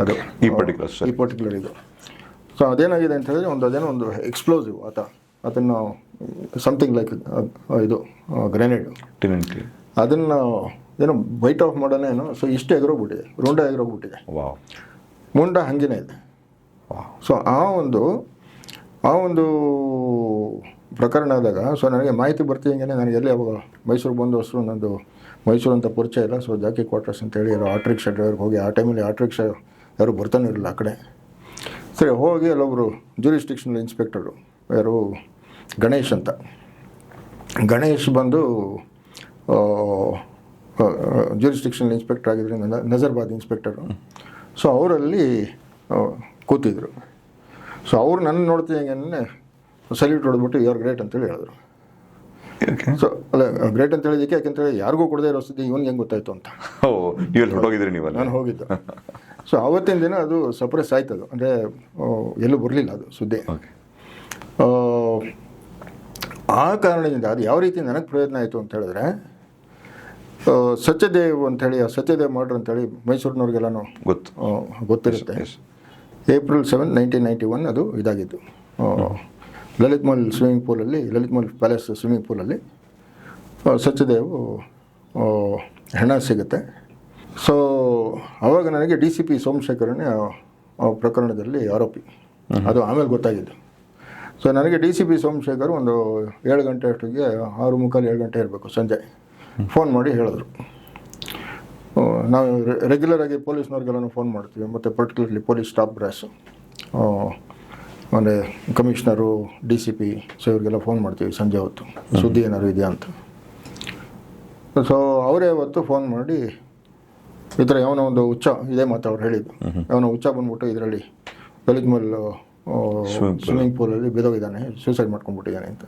ಅದು ಈ ಪರ್ಟಿಕ್ಯುಲರ್ ಇದು. ಸೊ ಅದೇನಾಗಿದೆ ಅಂತ ಹೇಳಿದ್ರೆ, ಅದೇನೋ ಒಂದು ಎಕ್ಸ್ಪ್ಲೋಸಿವ್ ಅದನ್ನು ಸಮಥಿಂಗ್ ಲೈಕ್ ಇದು ಗ್ರೆನೇಡು, ಅದನ್ನು ಏನೋ ಬೈಟ್ ಆಫ್ ಮಾಡೋನೇನೋ. ಸೊ ಇಷ್ಟು ಎಗರೋಗ್ಬಿಟ್ಟಿದೆ, ರುಂಡ ಎಗರೋಗ್ಬಿಟ್ಟಿದೆ, ಮುಂಡ ಹಂಗೇ ಇದೆ. ಸೊ ಆ ಒಂದು ಪ್ರಕರಣ ಆದಾಗ, ಸೊ ನನಗೆ ಮಾಹಿತಿ ಬರ್ತಿದ್ದಂಗೆ ನನಗೆ ಎಲ್ಲಿ ಅವಾಗ ಮೈಸೂರಿಗೆ ಬಂದು ಹೊಸರು, ನಂದು ಮೈಸೂರು ಅಂತ ಪರಿಚಯ ಇಲ್ಲ. ಸೊ ಜಾಕಿ ಕ್ವಾರ್ಟರ್ಸ್ ಅಂತೇಳಿ ಯಾರೋ ಆಟೋ ರಿಕ್ಷಾ ಡ್ರೈವರ್ಗೆ ಹೋಗಿ, ಆ ಟೈಮಲ್ಲಿ ಆಟೋ ರಿಕ್ಷಾ ಯಾರು ಬರ್ತಾನೆ ಇರಲಿಲ್ಲ ಆ ಕಡೆ. ಸರಿ ಹೋಗಿ ಅಲ್ಲೊಬ್ಬರು ಜ್ಯೂರಿಸ್ಡಿಕ್ಷನಲ್ ಇನ್ಸ್ಪೆಕ್ಟರು, ಯಾರು ಗಣೇಶ್ ಅಂತ, ಗಣೇಶ್ ಬಂದು ಜ್ಯೂರಿಸ್ಡಿಕ್ಷನಲ್ ಇನ್ಸ್ಪೆಕ್ಟರ್ ಆಗಿದ್ದರಿಂದ ನಜರ್ಬಾದ್ ಇನ್ಸ್ಪೆಕ್ಟರು. ಸೊ ಅವರಲ್ಲಿ ಕೂತಿದ್ರು. ಸೊ ಅವ್ರು ನನ್ನ ನೋಡ್ತಿದ್ದಂಗೆ ಸಲ್ಯೂಟ್ ಹೊಡೆದ್ಬಿಟ್ಟು ಯು ಆರ್ ಗ್ರೇಟ್ ಅಂತೇಳಿ ಹೇಳಿದ್ರು. ಸೊ ಅಲ್ಲ, ಗ್ರೇಟ್ ಅಂತ ಹೇಳಿದ್ದಕ್ಕೆ ಯಾಕೆಂತೇಳಿ ಯಾರಿಗೂ ಕೊಡದೇ ಇರೋ ಸುದ್ದಿ ಇವನಿಗೆ ಹೆಂಗೆ ಗೊತ್ತಾಯಿತು ಅಂತ. ನಾನು ಹೋಗಿದ್ದು. ಸೊ ಆವತ್ತಿನ ದಿನ ಅದು ಸಪ್ರೆಸ್ ಆಯ್ತದು, ಅಂದರೆ ಎಲ್ಲೂ ಬರಲಿಲ್ಲ ಅದು ಸುದ್ದಿ. ಆ ಕಾರಣದಿಂದ ಅದು ಯಾವ ರೀತಿ ನನಗೆ ಪ್ರಯೋಜನ ಆಯಿತು ಅಂತ ಹೇಳಿದ್ರೆ, ಸತ್ಯದೇವ್ ಅಂಥೇಳಿ, ಸತ್ಯದೇವ್ ಮಾಡ್ರು ಅಂತೇಳಿ ಮೈಸೂರಿನವ್ರಿಗೆಲ್ಲನೂ ಗೊತ್ತಿರುತ್ತೆ. April 7, 1991 ಅದು ಇದಾಗಿದ್ದು. ಲಲಿತ್ ಮಹಲ್ ಸ್ವಿಮ್ಮಿಂಗ್ ಪೂಲಲ್ಲಿ, ಲಲಿತ್ ಮಹಲ್ ಪ್ಯಾಲೇಸ್ ಸ್ವಿಮ್ಮಿಂಗ್ ಪೂಲಲ್ಲಿ ಸತ್ಯದೇವ್ ಹೆಣ ಸಿಗುತ್ತೆ. ಸೊ ಆವಾಗ ನನಗೆ DCP ಸೋಮಶೇಖರನೇ ಆ ಪ್ರಕರಣದಲ್ಲಿ ಆರೋಪಿ, ಅದು ಆಮೇಲೆ ಗೊತ್ತಾಗಿದ್ದು. ಸೊ ನನಗೆ DCP ಸೋಮಶೇಖರ್ ಒಂದು 7 ಗಂಟೆ ಅಷ್ಟಿಗೆ, 6:45 7 ಗಂಟೆ ಇರಬೇಕು ಸಂಜೆ, ಫೋನ್ ಮಾಡಿ ಹೇಳಿದ್ರು. ನಾವು ರೆಗ್ಯುಲರಾಗಿ ಪೊಲೀಸ್ನವ್ರಿಗೆಲ್ಲನೂ ಫೋನ್ ಮಾಡ್ತೀವಿ, ಮತ್ತು ಪರ್ಟಿಕ್ಯುಲರ್ಲಿ ಪೊಲೀಸ್ ಸ್ಟಾಫ್ ಬ್ರಾಸು, ಅಂದರೆ ಕಮಿಷನರು, DCP, ಸೊ ಇವ್ರಿಗೆಲ್ಲ ಫೋನ್ ಮಾಡ್ತೀವಿ ಸಂಜೆ ಹೊತ್ತು, ಸುದ್ದಿ ಏನಾದ್ರು ಇದೆಯಾ ಅಂತ. ಸೊ ಅವರೇ ಅವತ್ತು ಫೋನ್ ಮಾಡಿ, ಈ ಥರ ಯಾವನೋ ಒಂದು ಹುಚ್ಚ, ಇದೇ ಮಾತು ಅವ್ರು ಹೇಳಿದ್ದು, ಯಾವನೋ ಹುಚ್ಚ ಬಂದ್ಬಿಟ್ಟು ಇದರಲ್ಲಿ ಲಲಿತ್ ಮಹಲ್ ಸ್ವಿಮ್ಮಿಂಗ್ ಪೂಲಲ್ಲಿ ಬಿದ್ದೋಗಿದ್ದಾನೆ, ಸೂಸೈಡ್ ಮಾಡ್ಕೊಂಡ್ಬಿಟ್ಟಿದ್ದಾನೆ ಅಂತ.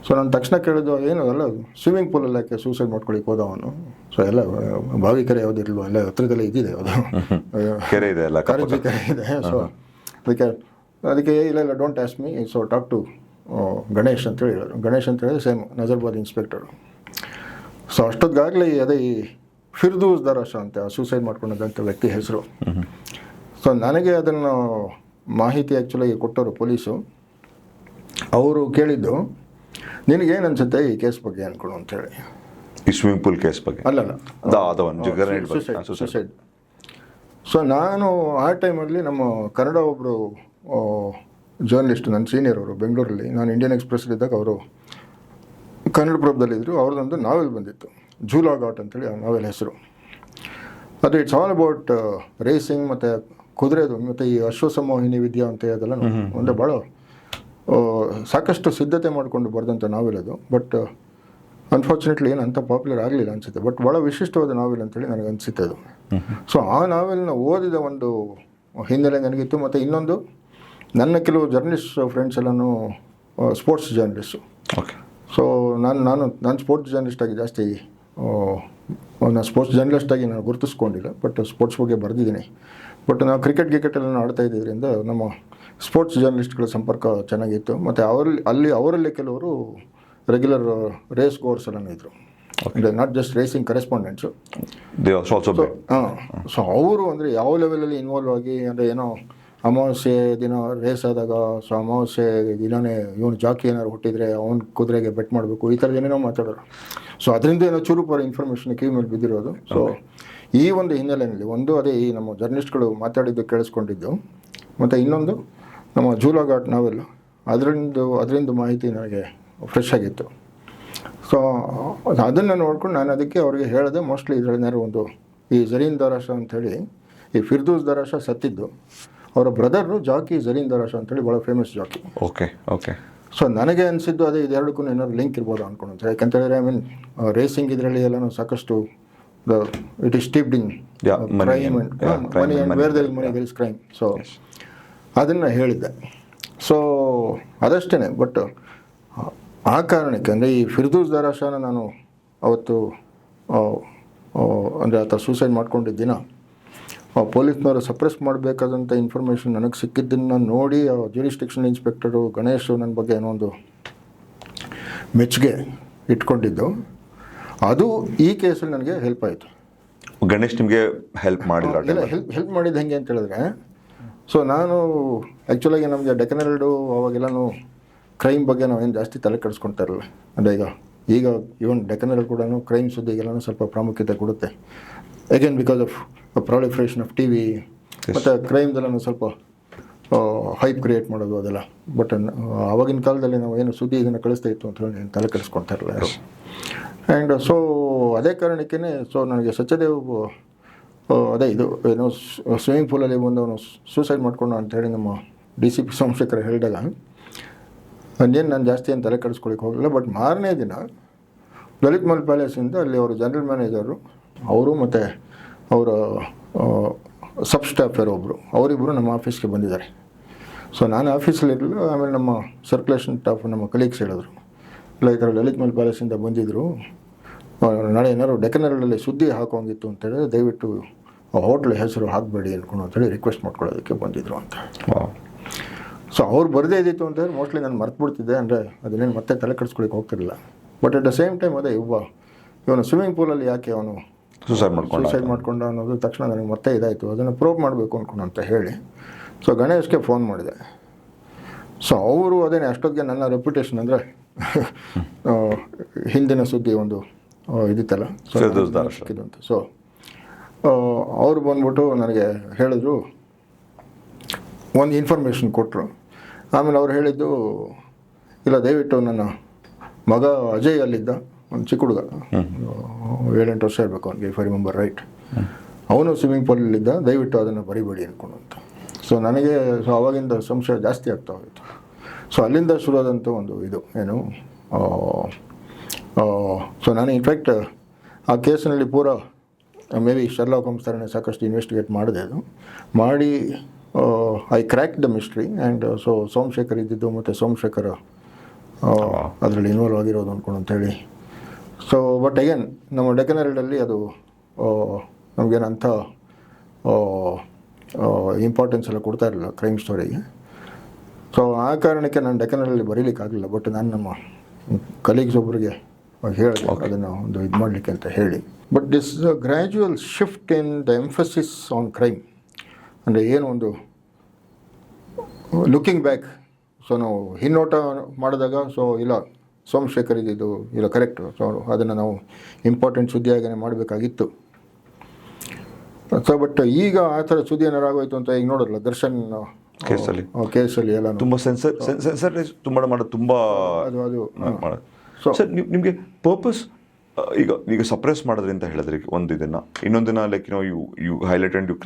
ಸೊ ನಾನು ತಕ್ಷಣ ಕೇಳಿದ್ದು, ಏನು ಅಲ್ಲ ಸ್ವಿಮ್ಮಿಂಗ್ ಪೂಲಲ್ಲಿ ಯಾಕೆ ಸೂಸೈಡ್ ಮಾಡ್ಕೊಳ್ಳಿಕ್ಕೆ ಹೋದವನು? ಸೊ ಎಲ್ಲ ಬಾವಿ ಕೆರೆ ಯಾವುದಿರಲ್ವ, ಎಲ್ಲ ಹತ್ರದಲ್ಲೇ ಇದ್ದಿದೆ, ಅದು ಕೆರೆ ಇದೆ, ಕಾರಂಜಿ ಕೆರೆ ಇದೆ. ಸೊ ಅದಕ್ಕೆ ಇಲ್ಲ don't ask me, so talk to Ganesh ಅಂತೇಳಿ ಹೇಳಿದ್ರು. ಗಣೇಶ್ ಅಂತ ಹೇಳಿದ್ರೆ ಸೇಮ್ ನಜರ್ಬಾದ್ ಇನ್ಸ್ಪೆಕ್ಟರು. ಸೊ ಅಷ್ಟೊತ್ತಿಗಾಗಲೇ ಅದೇ ಈ ಫಿರ್ದೂಸ್ ದರಾಶ ಅಂತ ಸೂಸೈಡ್ ಮಾಡ್ಕೊಂಡಂಥ ವ್ಯಕ್ತಿ ಹೆಸರು. ಸೊ ನನಗೆ ಅದನ್ನು ಮಾಹಿತಿ ಆ್ಯಕ್ಚುಲಾಗಿ ಕೊಟ್ಟವರು ಪೊಲೀಸು. ಅವರು ಕೇಳಿದ್ದು ನಿನಗೇನು ಅನ್ಸುತ್ತೆ ಈ ಕೇಸ್ ಬಗ್ಗೆ ಅಂದ್ಕೊಂಡು ಅಂತೇಳಿ. ಈ ಸ್ವಿಮ್ಮಿಂಗ್ ಪೂಲ್ ಕೇಸ್ ಬಗ್ಗೆ ಅಲ್ಲಲ್ಲ ಸುಸೈಡ್. ಸೊ ನಾನು ಆ ಟೈಮಲ್ಲಿ ನಮ್ಮ ಕನ್ನಡ ಒಬ್ಬರು ಜರ್ನಲಿಸ್ಟ್, ನನ್ನ ಸೀನಿಯರ್ ಅವರು ಬೆಂಗಳೂರಲ್ಲಿ, ನಾನು ಇಂಡಿಯನ್ ಎಕ್ಸ್ಪ್ರೆಸ್ಸಲ್ಲಿದ್ದಾಗ ಅವರು ಕನ್ನಡಪ್ರಭದಲ್ಲಿದ್ದರು. ಅವ್ರದ್ದೊಂದು ನಾವೆಲ್ ಬಂದಿತ್ತು, ಝೂಲಾ ಘಾಟ್ ಅಂತೇಳಿ ಆ ನಾವೆಲ್ ಹೆಸರು. ಅದು ಇಟ್ಸ್ ಆಲ್ ಅಬೌಟ್ ರೇಸಿಂಗ್ ಮತ್ತು ಕುದುರೆದು ಮತ್ತು ಈ ಅಶ್ವಸಮೋಹಿನಿ ವಿದ್ಯಾ ಅಂತ ಅದೆಲ್ಲ ಒಂದು ಭಾಳ ಸಾಕಷ್ಟು ಸಿದ್ಧತೆ ಮಾಡಿಕೊಂಡು ಬರೆದಂಥ ನಾವೆಲ್ ಅದು. ಬಟ್ ಅನ್ಫಾರ್ಚುನೇಟ್ಲಿ ಏನು ಅಂಥ ಪಾಪ್ಯುಲರ್ ಆಗಲಿಲ್ಲ ಅನಿಸುತ್ತೆ. ಬಟ್ ಭಾಳ ವಿಶಿಷ್ಟವಾದ ನಾವೆಲ್ ಅಂತೇಳಿ ನನಗೆ ಅನಿಸುತ್ತೆ ಅದು. ಸೊ ಆ ನಾವೆಲ್ನ ಓದಿದ ಒಂದು ಹಿನ್ನೆಲೆ ನನಗಿತ್ತು. ಮತ್ತು ಇನ್ನೊಂದು, ನನ್ನ ಕೆಲವು ಜರ್ನಲಿಸ್ಟ್ ಫ್ರೆಂಡ್ಸ್ ಎಲ್ಲನೂ ಸ್ಪೋರ್ಟ್ಸ್ ಜರ್ನಲಿಸ್ಟು. ಓಕೆ. ಸೊ ನಾನು ಸ್ಪೋರ್ಟ್ಸ್ ಜರ್ನಲಿಸ್ಟಾಗಿ ಜಾಸ್ತಿ, ನಾನು ಸ್ಪೋರ್ಟ್ಸ್ ಜರ್ನಲಿಸ್ಟಾಗಿ ನಾನು ಗುರುತಿಸ್ಕೊಂಡಿಲ್ಲ, ಬಟ್ ಸ್ಪೋರ್ಟ್ಸ್ ಬಗ್ಗೆ ಬರೆದಿದ್ದೀನಿ. ಬಟ್ ನಾವು ಕ್ರಿಕೆಟೆಲ್ಲ ಆಡ್ತಾ ಇದ್ದಿದ್ದರಿಂದ ನಮ್ಮ ಸ್ಪೋರ್ಟ್ಸ್ ಜರ್ನಲಿಸ್ಟ್ಗಳ ಸಂಪರ್ಕ ಚೆನ್ನಾಗಿತ್ತು. ಮತ್ತು ಅವರಲ್ಲಿ ಕೆಲವರು ರೆಗ್ಯುಲರ್ ರೇಸ್ ಗೋರ್ಸ್ ಎಲ್ಲ ಇದ್ದರು, ಅಂದರೆ ನಾಟ್ ಜಸ್ಟ್ ರೇಸಿಂಗ್ ಕರೆಸ್ಪಾಂಡೆಂಟ್ಸು. ಸೊ ಅವರು ಅಂದರೆ ಯಾವ ಲೆವೆಲಲ್ಲಿ ಇನ್ವಾಲ್ವ್ ಆಗಿ, ಅಂದರೆ ಏನೋ ಅಮಾವಾಸ್ಯೆ ದಿನ ರೇಸ್ ಆದಾಗ, ಸೊ ಅಮಾವಾಸ್ಯೆ ದಿನವೇ ಇವನು ಜಾಕಿ ಏನಾದ್ರು ಹುಟ್ಟಿದರೆ ಅವ್ನ ಕುದುರೆಗೆ ಬೆಟ್ ಮಾಡಬೇಕು, ಈ ಥರದ್ದು ಏನೇನೋ ಮಾತಾಡೋರು. ಸೊ ಅದರಿಂದ ಏನೋ ಚೂರುಪಾರ ಇನ್ಫಾರ್ಮೇಷನ್ ಕಿವಿ ಮೇಲೆ ಬಿದ್ದಿರೋದು. ಸೊ ಈ ಒಂದು ಹಿನ್ನೆಲೆಯಲ್ಲಿ ಒಂದು ಅದೇ ಈ ನಮ್ಮ ಜರ್ನಲಿಸ್ಟ್ಗಳು ಮಾತಾಡಿದ್ದು ಕೇಳಿಸ್ಕೊಂಡಿದ್ದು, ಮತ್ತು ಇನ್ನೊಂದು ನಮ್ಮ ಝೂಲಾ ಘಾಟ್ ನಾವೆಲ್ಲ ಅದರಿಂದ ಮಾಹಿತಿ ನನಗೆ ಫ್ರೆಶ್ ಆಗಿತ್ತು. ಸೊ ಅದನ್ನು ನೋಡ್ಕೊಂಡು ನಾನು ಅದಕ್ಕೆ ಅವ್ರಿಗೆ ಹೇಳಿದೆ, ಮೋಸ್ಟ್ಲಿ ಇದರಲ್ಲೇನಾದ್ರು ಒಂದು ಈ ಝರೀನ್ ದರಾಷಾ ಅಂಥೇಳಿ, ಈ ಫಿರ್ದೂಸ್ ದರಾಷಾ ಸತ್ತಿದ್ದು ಅವರ ಬ್ರದರು ಜಾಕಿ ಝರೀನ್ ದರಾಷಾ ಅಂತೇಳಿ ಭಾಳ famous jockey. Okay okay. So ನನಗೆ ಅನಿಸಿದ್ದು ಅದೇ ಇದೆರಡಕ್ಕೂ ಏನಾದ್ರು ಲಿಂಕ್ ಇರ್ಬೋದು ಅಂದ್ಕೊಂಡು. ಯಾಕಂತೇಳಿದ್ರೆ ಐ ಮೀನ್ ರೇಸಿಂಗ್ ಇದರಲ್ಲಿ ಎಲ್ಲನೂ ಸಾಕಷ್ಟು it is steeped in crime money and where there is money there is crime. So ಅದನ್ನು ಹೇಳಿದ್ದೆ. ಸೊ ಅದಷ್ಟೇ. ಬಟ್ ಆ ಕಾರಣಕ್ಕೆ ಅಂದರೆ ಈ ಫಿರ್ದೂಸ್ ದರಾಷಾನ ನಾನು ಅವತ್ತು ಅಂದರೆ ಆತ ಸೂಸೈಡ್ ಮಾಡ್ಕೊಂಡಿದ್ದ ದಿನ ಪೊಲೀಸ್ನವರು ಸಪ್ರೆಸ್ ಮಾಡಬೇಕಾದಂಥ ಇನ್ಫಾರ್ಮೇಷನ್ ನನಗೆ ಸಿಕ್ಕಿದ್ದನ್ನು ನೋಡಿ ಜ್ಯೂರಿಸ್ಡಿಕ್ಷನ್ ಇನ್ಸ್ಪೆಕ್ಟರು ಗಣೇಶು ನನ್ನ ಬಗ್ಗೆ ಏನೋ ಒಂದು ಮೆಚ್ಚುಗೆ ಇಟ್ಕೊಂಡಿದ್ದು, ಅದು ಈ ಕೇಸಲ್ಲಿ ನನಗೆ ಹೆಲ್ಪ್ ಆಯಿತು. ಗಣೇಶ್ ನಿಮಗೆ ಹೆಲ್ಪ್ ಮಾಡಿಲ್ಲ? ಹೆಲ್ಪ್ ಮಾಡಿದ್ದು ಹೆಂಗೆ ಅಂತ ಹೇಳಿದ್ರೆ, ಸೊ ನಾನು ಆ್ಯಕ್ಚುಲಾಗಿ ನಮಗೆ ಡೆಕ್ಕನ್ ಹೆರಾಲ್ಡು ಅವಾಗೆಲ್ಲನೂ ಕ್ರೈಮ್ ಬಗ್ಗೆ ನಾವೇನು ಜಾಸ್ತಿ ತಲೆ ಕೆಡಿಸ್ಕೊಳ್ತಾ ಇರಲಿಲ್ಲ. ಅಂದರೆ ಈಗ ಈವನ್ ಡೆಕ್ಕನ್ ಹೆರಾಲ್ಡ್ ಕೂಡ ಕ್ರೈಮ್ ಸುದ್ದಿಗೆಲ್ಲನೂ ಸ್ವಲ್ಪ ಪ್ರಾಮುಖ್ಯತೆ ಕೊಡುತ್ತೆ. Again because of proliferation of TV ಮತ್ತು ಕ್ರೈಮ್ದೆಲ್ಲನೂ ಸ್ವಲ್ಪ ಹೈಪ್ ಕ್ರಿಯೇಟ್ ಮಾಡೋದು ಅದೆಲ್ಲ. ಬಟ್ ಆವಾಗಿನ ಕಾಲದಲ್ಲಿ ನಾವು ಏನು ಸುದ್ದಿ ಇದನ್ನು ಕಳಿಸ್ತಾ ಇತ್ತು ಅಂತ ಹೇಳಿ ತಲೆ ಕೆಡಿಸ್ಕೊಳ್ತಾ ಇರಲಿಲ್ಲ. ಆ್ಯಂಡ್ ಸೊ ಅದೇ ಕಾರಣಕ್ಕೇ ಸೊ ನನಗೆ ಸತ್ಯದೇವ್ ಅದೇ ಇದು ಏನೋ ಸ್ವಿಮ್ಮಿಂಗ್ ಪೂಲಲ್ಲಿ ಬಂದು ಅವನು ಸೂಸೈಡ್ ಮಾಡ್ಕೊಂಡು ಅಂಥೇಳಿ ನಮ್ಮ DCP ಸೋಮಶೇಖರ್ ಹೇಳಿದಾಗ ಅದೇನು ನಾನು ಜಾಸ್ತಿ ಏನು ತಲೆ ಕೆಡಿಸ್ಕೊಳಕ್ಕೆ ಹೋಗಲಿಲ್ಲ. ಬಟ್ ಮಾರನೇ ದಿನ ಲಲಿತ್ ಮಹಲ್ ಪ್ಯಾಲೇಸಿಂದ ಅಲ್ಲಿ ಅವರು ಜನರಲ್ ಮ್ಯಾನೇಜರು ಅವರು ಮತ್ತು ಅವರ ಸಬ್ ಸ್ಟಾಫ್ ಯಾರೋ ಒಬ್ಬರು, ಅವರಿಬ್ಬರು ನಮ್ಮ ಆಫೀಸ್ಗೆ ಬಂದಿದ್ದಾರೆ. ಸೊ ನಾನು ಆಫೀಸಲ್ಲಿರಲಿಲ್ಲ. ಆಮೇಲೆ ನಮ್ಮ ಸರ್ಕ್ಯುಲೇಷನ್ ಸ್ಟಾಫ್ ನಮ್ಮ ಕಲೀಗ್ಸ್ ಹೇಳಿದ್ರು, ಇಲ್ಲ ಈ ಥರ ಲಲಿತ್ ಮಹಲ್ ಪ್ಯಾಲೇಸಿಂದ ಬಂದಿದ್ದರು, ನಾಳೆ ಏನಾದ್ರು ಡೆಕ್ಕನ್ ಹೆರಾಲ್ಡಲ್ಲಿ ಸುದ್ದಿ ಹಾಕೋಂಗಿತ್ತು ಅಂತೇಳಿದ್ರೆ ದಯವಿಟ್ಟು ಹೋಟ್ಲ್ ಹೆಸರು ಹಾಕಬೇಡಿ ಅಂದ್ಕೊಂಡು ಅಂತೇಳಿ ರಿಕ್ವೆಸ್ಟ್ ಮಾಡ್ಕೊಳ್ಳೋದಕ್ಕೆ ಬಂದಿದ್ದರು ಅಂತ. ಸೊ ಅವ್ರು ಬರದೇ ಇದ್ದಿತ್ತು ಅಂತ ಹೇಳಿ ಮೋಸ್ಟ್ಲಿ ನಾನು ಮರ್ತುಬಿಡ್ತಿದ್ದೆ, ಅಂದರೆ ಅದನ್ನೇನು ಮತ್ತೆ ತಲೆ ಕೆಡಿಸ್ಕೊಳಕ್ಕೆ ಹೋಗ್ತಿರಲಿಲ್ಲ. But at the same time ಅದೇ ಇವನು ಸ್ವಿಮ್ಮಿಂಗ್ ಪೂಲಲ್ಲಿ ಯಾಕೆ ಅವನು ಸೂಸೈಡ್ ಮಾಡ್ಕೊಂಡ ಅನ್ನೋದು ತಕ್ಷಣ ನನಗೆ ಮತ್ತೆ ಇದಾಯಿತು, ಅದನ್ನು ಪ್ರೂವ್ ಮಾಡಬೇಕು ಅಂದ್ಕೊಂಡು ಅಂತ ಹೇಳಿ ಸೊ ಗಣೇಶ್ಗೆ ಫೋನ್ ಮಾಡಿದೆ. ಸೊ ಅವರು ಅದೇನೇ ಅಷ್ಟೊತ್ತಿಗೆ ನನ್ನ ರೆಪ್ಯುಟೇಷನ್ ಅಂದರೆ ಹಿಂದಿನ ಸುದ್ದಿ ಒಂದು ಇದಿತ್ತಲ್ಲ ಅಂತ. ಸೊ ಅವರು ಬಂದ್ಬಿಟ್ಟು ನನಗೆ ಹೇಳಿದ್ರು, ಒಂದು ಇನ್ಫಾರ್ಮೇಷನ್ ಕೊಟ್ಟರು. ಆಮೇಲೆ ಅವ್ರು ಹೇಳಿದ್ದು, ಇಲ್ಲ ದಯವಿಟ್ಟು ನನ್ನ ಮಗ ಅಜಯ್ ಅಲ್ಲಿದ್ದ, ಒಂದು ಚಿಕ್ಕ ಹುಡುಗ 7-8 ವರ್ಷ ಇರಬೇಕು ಅವನಿಗೆ, ಇಫ್ ಐ ರಿಮೆಂಬರ್ ರೈಟ್, ಅವನು ಸ್ವಿಮ್ಮಿಂಗ್ ಪೂಲಲ್ಲಿದ್ದ, ದಯವಿಟ್ಟು ಅದನ್ನು ಬರಿಬೇಡಿ ಅಂದ್ಕೊಂಡು ಅಂತ. ಸೊ ನನಗೆ ಸೊ ಆವಾಗಿಂದ ಸಂಶಯ ಜಾಸ್ತಿ ಆಗ್ತಾ ಹೋಯಿತು. ಸೊ ಅಲ್ಲಿಂದ ಶುರುವಾದಂಥ ಒಂದು ಇದು ಏನು ಸೊ ನಾನು ಇನ್ಫ್ಯಾಕ್ಟ್ ಆ ಕೇಸಿನಲ್ಲಿ ಪೂರ ಮೇ ಬಿ ಶರ್ಲಾಕ್ ಹೋಮ್ಸ್ ಥರನೇ ಸಾಕಷ್ಟು ಇನ್ವೆಸ್ಟಿಗೇಟ್ ಮಾಡಿದೆ. ಅದು ಮಾಡಿ I crack the mystery. And so Somashekhar ಇದ್ದಿದ್ದು ಮತ್ತು ಸೋಮಶೇಖರ್ ಅದರಲ್ಲಿ ಇನ್ವಾಲ್ವ್ ಆಗಿರೋದು ಅಂದ್ಕೊಂಡು ಅಂತೇಳಿ. ಸೊ ಬಟ್ ಅಗೇನ್ ನಮ್ಮ ಡೆಕ್ಕನ್ ಹೆರಾಲ್ಡಲ್ಲಿ ಅದು ನಮಗೇನಂಥ ಇಂಪಾರ್ಟೆನ್ಸ್ ಎಲ್ಲ ಕೊಡ್ತಾ ಇರಲಿಲ್ಲ ಕ್ರೈಮ್ ಸ್ಟೋರಿಗೆ. ಸೊ ಆ ಕಾರಣಕ್ಕೆ ನಾನು ಡೆಕ್ಕನ್ ಹೆರಾಲ್ಡಲ್ಲಿ ಬರೀಲಿಕ್ಕಾಗಲಿಲ್ಲ. ಬಟ್ ನಾನು ನಮ್ಮ ಕಲೀಗ್ಸ್ ಒಬ್ಬರಿಗೆ ಹೇಳಿದೆ ಅದನ್ನು ಒಂದು ಇದು ಮಾಡಲಿಕ್ಕೆ ಅಂತ ಹೇಳಿ. But this gradual shift in the emphasis on crime, ಅಂದರೆ ಏನು ಒಂದು ಲುಕಿಂಗ್ ಬ್ಯಾಕ್, ಸೊ ನಾವು ಹಿನ್ನೋಟ ಮಾಡಿದಾಗ ಸೊ ಇಲ್ಲ ಸೋಮಶೇಖರ್ ಇದ್ದಿದ್ದು ಇಲ್ಲ ಕರೆಕ್ಟು, ಸೊ ಅದನ್ನು ನಾವು ಇಂಪಾರ್ಟೆಂಟ್ ಸುದ್ದಿಯಾಗೇ ಮಾಡಬೇಕಾಗಿತ್ತು. ಸೊ ಬಟ್ ಈಗ ಆ ಥರ ಸುದ್ದಿ ಏನಾರು ಆಗೋಯ್ತು ಅಂತ ಈಗ ನೋಡೋಲ್ಲ ದರ್ಶನ್ ಕೇಸಲ್ಲಿ ಎಲ್ಲ ತುಂಬ ಸೆನ್ಸರ್ಟೈಸ್ ತುಂಬ ಮಾಡೋದು ತುಂಬ ಅದು ಸೊ ನಿಮಗೆ ಪರ್ಪಸ್ ಈಗ ಸಪ್ರೆಸ್ ಮಾಡಿದ್ರಿ ಅಂತ ಹೇಳಿದ್ರಿ ಒಂದು ಇದನ್ನು, ಇನ್ನೊಂದಿನ like you highlight and you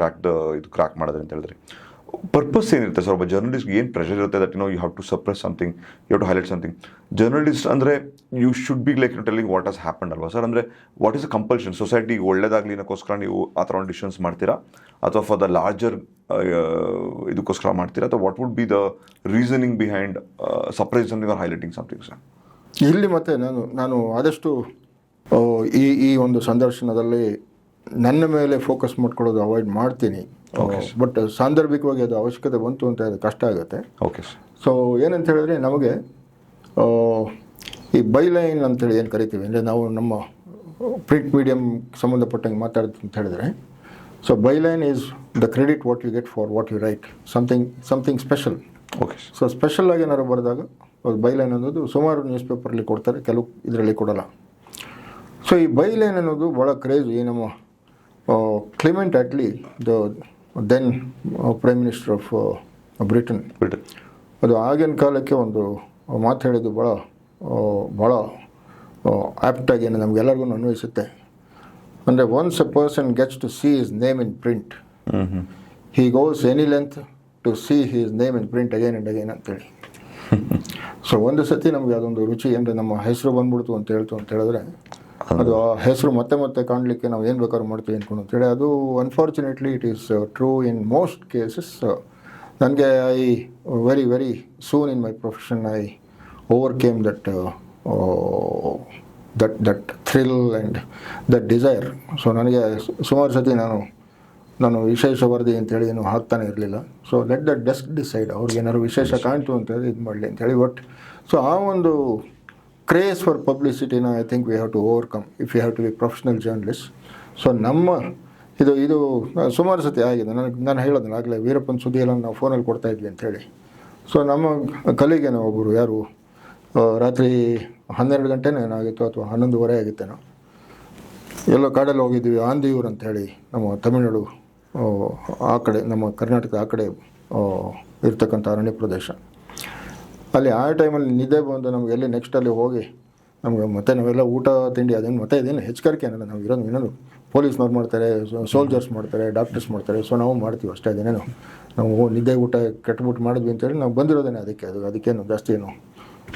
crack ಮಾಡಿದ್ರಿ ಅಂತ ಹೇಳಿದ್ರಿ. ಪರ್ಪಸ್ ಏನಿರುತ್ತೆ ಸರ್ ಒಬ್ಬ ಜರ್ನಲಿಸ್ಟ್ಗೆ ಏನು ಪ್ರೆಷರ್ ಇರುತ್ತೆ that you have to suppress something, you have to highlight something. Journalist ಅಂದರೆ you should be like telling what has happen ಅಲ್ವಾ ಸರ್? ಅಂದರೆ ವಾಟ್ ಈಸ್ ಅ ಕಂಪಲ್ಷನ್ ಸೊಸೈಟಿಗೆ ಒಳ್ಳೇದಾಗಲಿ ಅನ್ನೋಕ್ಕೋಸ್ಕರ ನೀವು ಆ ಥರ ಒಂದು ಡಿಸಿಷನ್ಸ್ ಮಾಡ್ತೀರಾ, ಅಥವಾ ಫಾರ್ ದ ಲಾರ್ಜರ್ ಇದಕ್ಕೋಸ್ಕರ ಮಾಡ್ತೀರಾ, ಅಥವಾ what would be the reasoning behind suppress something R highlighting something sir? ಇಲ್ಲಿ ಮತ್ತೆ ನಾನು ಆದಷ್ಟು ಈ ಒಂದು ಸಂದರ್ಶನದಲ್ಲಿ ನನ್ನ ಮೇಲೆ ಫೋಕಸ್ ಮಾಡ್ಕೊಳ್ಳೋದು ಅವಾಯ್ಡ್ ಮಾಡ್ತೀನಿ. ಬಟ್ ಸಾಂದರ್ಭಿಕವಾಗಿ ಅದು ಅವಶ್ಯಕತೆ ಬಂತು ಅಂತ ಅದು ಕಷ್ಟ ಆಗುತ್ತೆ. Okay sir. ಸೊ ಏನಂತ ಹೇಳಿದ್ರೆ ನಮಗೆ ಈ ಬೈಲೈನ್ ಅಂತೇಳಿ ಏನು ಕರಿತೀವಿ, ಅಂದರೆ ನಾವು ನಮ್ಮ ಪ್ರಿಂಟ್ ಮೀಡಿಯಮ್ ಸಂಬಂಧಪಟ್ಟಂಗೆ ಮಾತಾಡ್ತೀವಿ ಅಂತ ಹೇಳಿದ್ರೆ, so byline is the credit what you get for what you write, something special. Okay. So special ಆಗಿ ಏನಾದ್ರು ಬರೆದಾಗ ಬೈಲೈನ್ ಅನ್ನೋದು ಸುಮಾರು ನ್ಯೂಸ್ ಪೇಪರಲ್ಲಿ ಕೊಡ್ತಾರೆ, ಕೆಲವು ಇದರಲ್ಲಿ ಕೊಡೋಲ್ಲ. ಸೊ ಈ ಬೈಲೈನ್ ಅನ್ನೋದು ಭಾಳ ಕ್ರೇಜ್. ಈ ನಮ್ಮ Clement Attlee the then prime minister of Britain, ಅದು ಆಗಿನ ಕಾಲಕ್ಕೆ ಒಂದು ಮಾತು ಹೇಳಿದ್ದು ಭಾಳ ಆ್ಯಪ್ಟಾಗಿ ನಮಗೆಲ್ಲರಿಗೂ ಅನ್ವಯಿಸುತ್ತೆ. ಅಂದರೆ once a person gets to see his name in print, he goes any length to see his name in print again and again ಅಂತೇಳಿ. ಸೊ ಒಂದು ಸತಿ ನಮಗೆ ಅದೊಂದು ರುಚಿ, ಅಂದರೆ ನಮ್ಮ ಹೆಸರು ಬಂದ್ಬಿಡ್ತು ಅಂತ ಹೇಳಿದ್ರೆ ಅದು ಆ ಹೆಸರು ಮತ್ತೆ ಕಾಣಲಿಕ್ಕೆ ನಾವು ಏನು ಬೇಕಾದ್ರೂ ಮಾಡ್ತೀವಿ ಅಂದ್ಕೊಂಡು ಅಂತೇಳಿ. ಅದು unfortunately it is true in most cases. ನನಗೆ very soon in my profession I overcame that thrill and that desire. So ನನಗೆ ಸುಮಾರು ಸತಿ ನಾನು ವಿಶೇಷ ವರದಿ ಅಂತೇಳಿ ಏನು ಹಾಕ್ತಾನೆ ಇರಲಿಲ್ಲ. So let the desk decide, ಅವ್ರಿಗೆ ಏನಾದ್ರು ವಿಶೇಷ ಕಾಣ್ತು ಅಂತೇಳಿ ಇದು ಮಾಡಲಿ ಅಂತೇಳಿ. ಬಟ್ ಸೊ ಆ ಒಂದು ಕ್ರೇಜ್ ಫಾರ್ ಪಬ್ಲಿಸಿಟಿನ I think we have to overcome if you have to be professional journalist. So ನಮ್ಮ ಇದು ಸುಮಾರು ಸತಿ ಆಗಿದೆ. ನಾನು ಹೇಳೋದಿಲ್ಲ ಆಗಲೇ ವೀರಪ್ಪನ ಸುದ್ದಿಯೆಲ್ಲ ನಾವು ಫೋನಲ್ಲಿ ಕೊಡ್ತಾಯಿದ್ವಿ ಅಂಥೇಳಿ. ಸೊ ನಮ್ಮ ಕಲಿಗೇನೋ ಒಬ್ಬರು ಯಾರು ರಾತ್ರಿ 12 ಗಂಟೆನೇ ಏನಾಗಿತ್ತು ಅಥವಾ 11:30 ಆಗಿತ್ತೇನೋ, ಎಲ್ಲೋ ಕಾಡಲ್ಲಿ ಹೋಗಿದ್ವಿ, ಆಂದಿಯೂರು ಅಂಥೇಳಿ ನಮ್ಮ ತಮಿಳುನಾಡು ಆ ಕಡೆ, ನಮ್ಮ ಕರ್ನಾಟಕದ ಆ ಕಡೆ ಇರ್ತಕ್ಕಂಥ ಅರಣ್ಯ ಪ್ರದೇಶ. ಅಲ್ಲಿ ಆ ಟೈಮಲ್ಲಿ ನಿದ್ದೆ ಬಂದು ನಮಗೆ ಎಲ್ಲಿ ನೆಕ್ಸ್ಟ್ ಅಲ್ಲಿ ಹೋಗಿ ನಮಗೆ ಮತ್ತೆ ನಾವೆಲ್ಲ ಊಟ ತಿಂಡಿ ಅದೇನು ಮತ್ತೆ ಇದೇನು ಹೆಚ್ಚುಗಾರಿಕೆ ಅನ್ನಲ್ಲ. ನಾವು ಇರೋದು ಇನ್ನೊಂದು ಪೊಲೀಸ್ನವ್ರು ಮಾಡ್ತಾರೆ, ಸೋಲ್ಜರ್ಸ್ ಮಾಡ್ತಾರೆ, ಡಾಕ್ಟರ್ಸ್ ಮಾಡ್ತಾರೆ. ಸೊ ನಾವು ಮಾಡ್ತೀವಿ ಅಷ್ಟೇ. ಅದೇನೇನು ನಾವು ನಿದ್ದೆ ಊಟ ಕೆಟ್ಟಬಿಟ್ಟು ಮಾಡಿದ್ವಿ ಅಂತೇಳಿ ನಾವು ಬಂದಿರೋದೇನೆ ಅದಕ್ಕೇನು ಜಾಸ್ತಿ ಏನು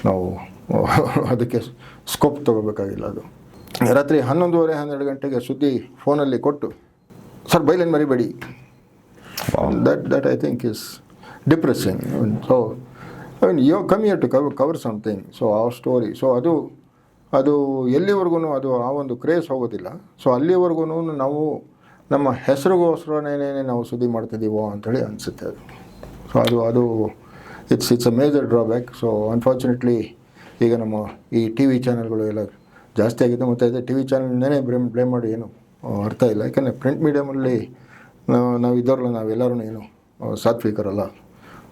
ನಾವು ಅದಕ್ಕೆ ಸ್ಕೋಪ್ ತೊಗೋಬೇಕಾಗಿಲ್ಲ. ಅದು ರಾತ್ರಿ 11:30 ಗಂಟೆಗೆ ಸುದ್ದಿ ಫೋನಲ್ಲಿ ಕೊಟ್ಟು, ಸರ್ ಬೈಲೈನ್ ಮರಿಬೇಡಿ, that I think is depressing. So you come here to cover something. So ಆ ಸ್ಟೋರಿ, ಸೊ ಅದು ಎಲ್ಲಿವರೆಗೂ ಅದು ಆ ಒಂದು ಕ್ರೇಜ್ ಹೋಗೋದಿಲ್ಲ. ಸೊ ಅಲ್ಲಿವರೆಗೂ ನಾವು ನಮ್ಮ ಹೆಸರಿಗೋಸ್ಕರನೇ ನಾವು ಸುದ್ದಿ ಮಾಡ್ತಿದ್ದೀವೋ ಅಂಥೇಳಿ ಅನಿಸುತ್ತೆ ಅದು. ಸೊ ಅದು it's a major drawback. So unfortunately ಈಗ ನಮ್ಮ ಈ ಟಿ ವಿ ಚಾನಲ್ಗಳು ಎಲ್ಲ ಜಾಸ್ತಿ ಆಗಿದೆ. ಮತ್ತು ಅದೇ ಟಿ ವಿ ಚಾನಲ್ನೇ ಬ್ಲೇಮ್ ಮಾಡಿ ಏನು ಅರ್ಥ ಇಲ್ಲ. ಯಾಕಂದರೆ ಪ್ರಿಂಟ್ ಮೀಡಿಯಮಲ್ಲಿ ನಾವು ಇದ್ದವ್ರಲ್ಲ, ನಾವೆಲ್ಲರೂ ಏನು ಸಾತ್ವಿಕರಲ್ಲ.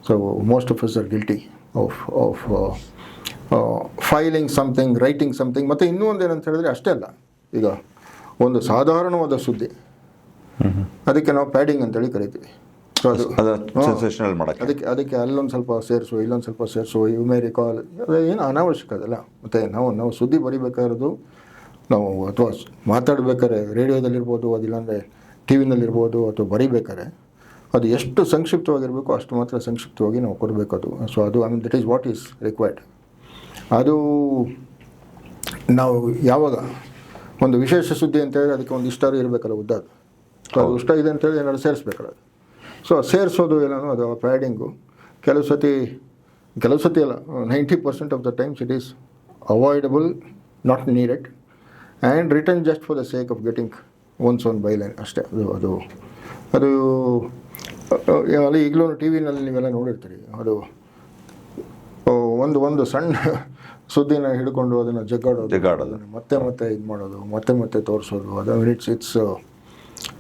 So most of us are guilty of filing something, writing something. ಮತ್ತು ಇನ್ನೂ ಒಂದು ಏನಂತ ಹೇಳಿದ್ರೆ ಅಷ್ಟೇ ಅಲ್ಲ, ಈಗ ಒಂದು ಸಾಧಾರಣವಾದ ಸುದ್ದಿ ಅದಕ್ಕೆ ನಾವು ಪ್ಯಾಡಿಂಗ್ ಅಂತೇಳಿ ಕರಿತೀವಿ. ಸೊ ಅದಕ್ಕೆ ಅಲ್ಲೊಂದು ಸ್ವಲ್ಪ ಸೇರಿಸು, ಇಲ್ಲೊಂದು ಸ್ವಲ್ಪ ಸೇರಿಸು, ಯು ಮೇ ರಿಕಾಲ್, ಅದು ಏನು ಅನಾವಶ್ಯಕ ಅದಲ್ಲ. ಮತ್ತು ನಾವು ಸುದ್ದಿ ಬರಿಬೇಕಾಗಿರೋದು, ನಾವು ಅಥವಾ ಮಾತಾಡಬೇಕಾದ್ರೆ ರೇಡಿಯೋದಲ್ಲಿರ್ಬೋದು, ಅದಿಲ್ಲಾಂದರೆ ಟಿ ವಿನಲ್ಲಿರ್ಬೋದು, ಅಥವಾ ಬರಿಬೇಕಾದ್ರೆ ಅದು ಎಷ್ಟು ಸಂಕ್ಷಿಪ್ತವಾಗಿರಬೇಕು ಅಷ್ಟು ಮಾತ್ರ ಸಂಕ್ಷಿಪ್ತವಾಗಿ ನಾವು ಕೊಡಬೇಕು ಅದು. ಸೊ ಅದು that is what is required. ಅದು ನಾವು ಯಾವಾಗ ಒಂದು ವಿಶೇಷ ಸುದ್ದಿ ಅಂತೇಳಿ ಅದಕ್ಕೆ ಒಂದು ಇಷ್ಟಾರು ಇರಬೇಕಲ್ಲ ಉದ್ದಾದ. ಸೊ ಅದು ಇಷ್ಟ ಇದೆ ಅಂತೇಳಿ ಏನಾದ್ರು ಸೇರಿಸ್ಬೇಕಲ್ಲ. ಸೊ ಸೇರಿಸೋದು ಏನೋ ಅದು ಪ್ಯಾಡಿಂಗು ಕೆಲವು ಸತಿ ಅಲ್ಲ, 90% of the times it is avoidable, not needed, and written just for the sake of getting one's own byline ಅಷ್ಟೇ. ಅದು ಅಲ್ಲಿ ಈಗಲೂ ಟಿ ವಿನಲ್ಲಿ ನೀವೆಲ್ಲ ನೋಡಿರ್ತೀರಿ. ಅದು ಒಂದು ಸಣ್ಣ ಸುದ್ದಿನ ಹಿಡ್ಕೊಂಡು ಅದನ್ನು ಜಗ್ಗಾಡೋದು, ಮತ್ತೆ ಇದು ಮಾಡೋದು, ಮತ್ತೆ ತೋರಿಸೋದು, ಅದು ಇಟ್ಸ್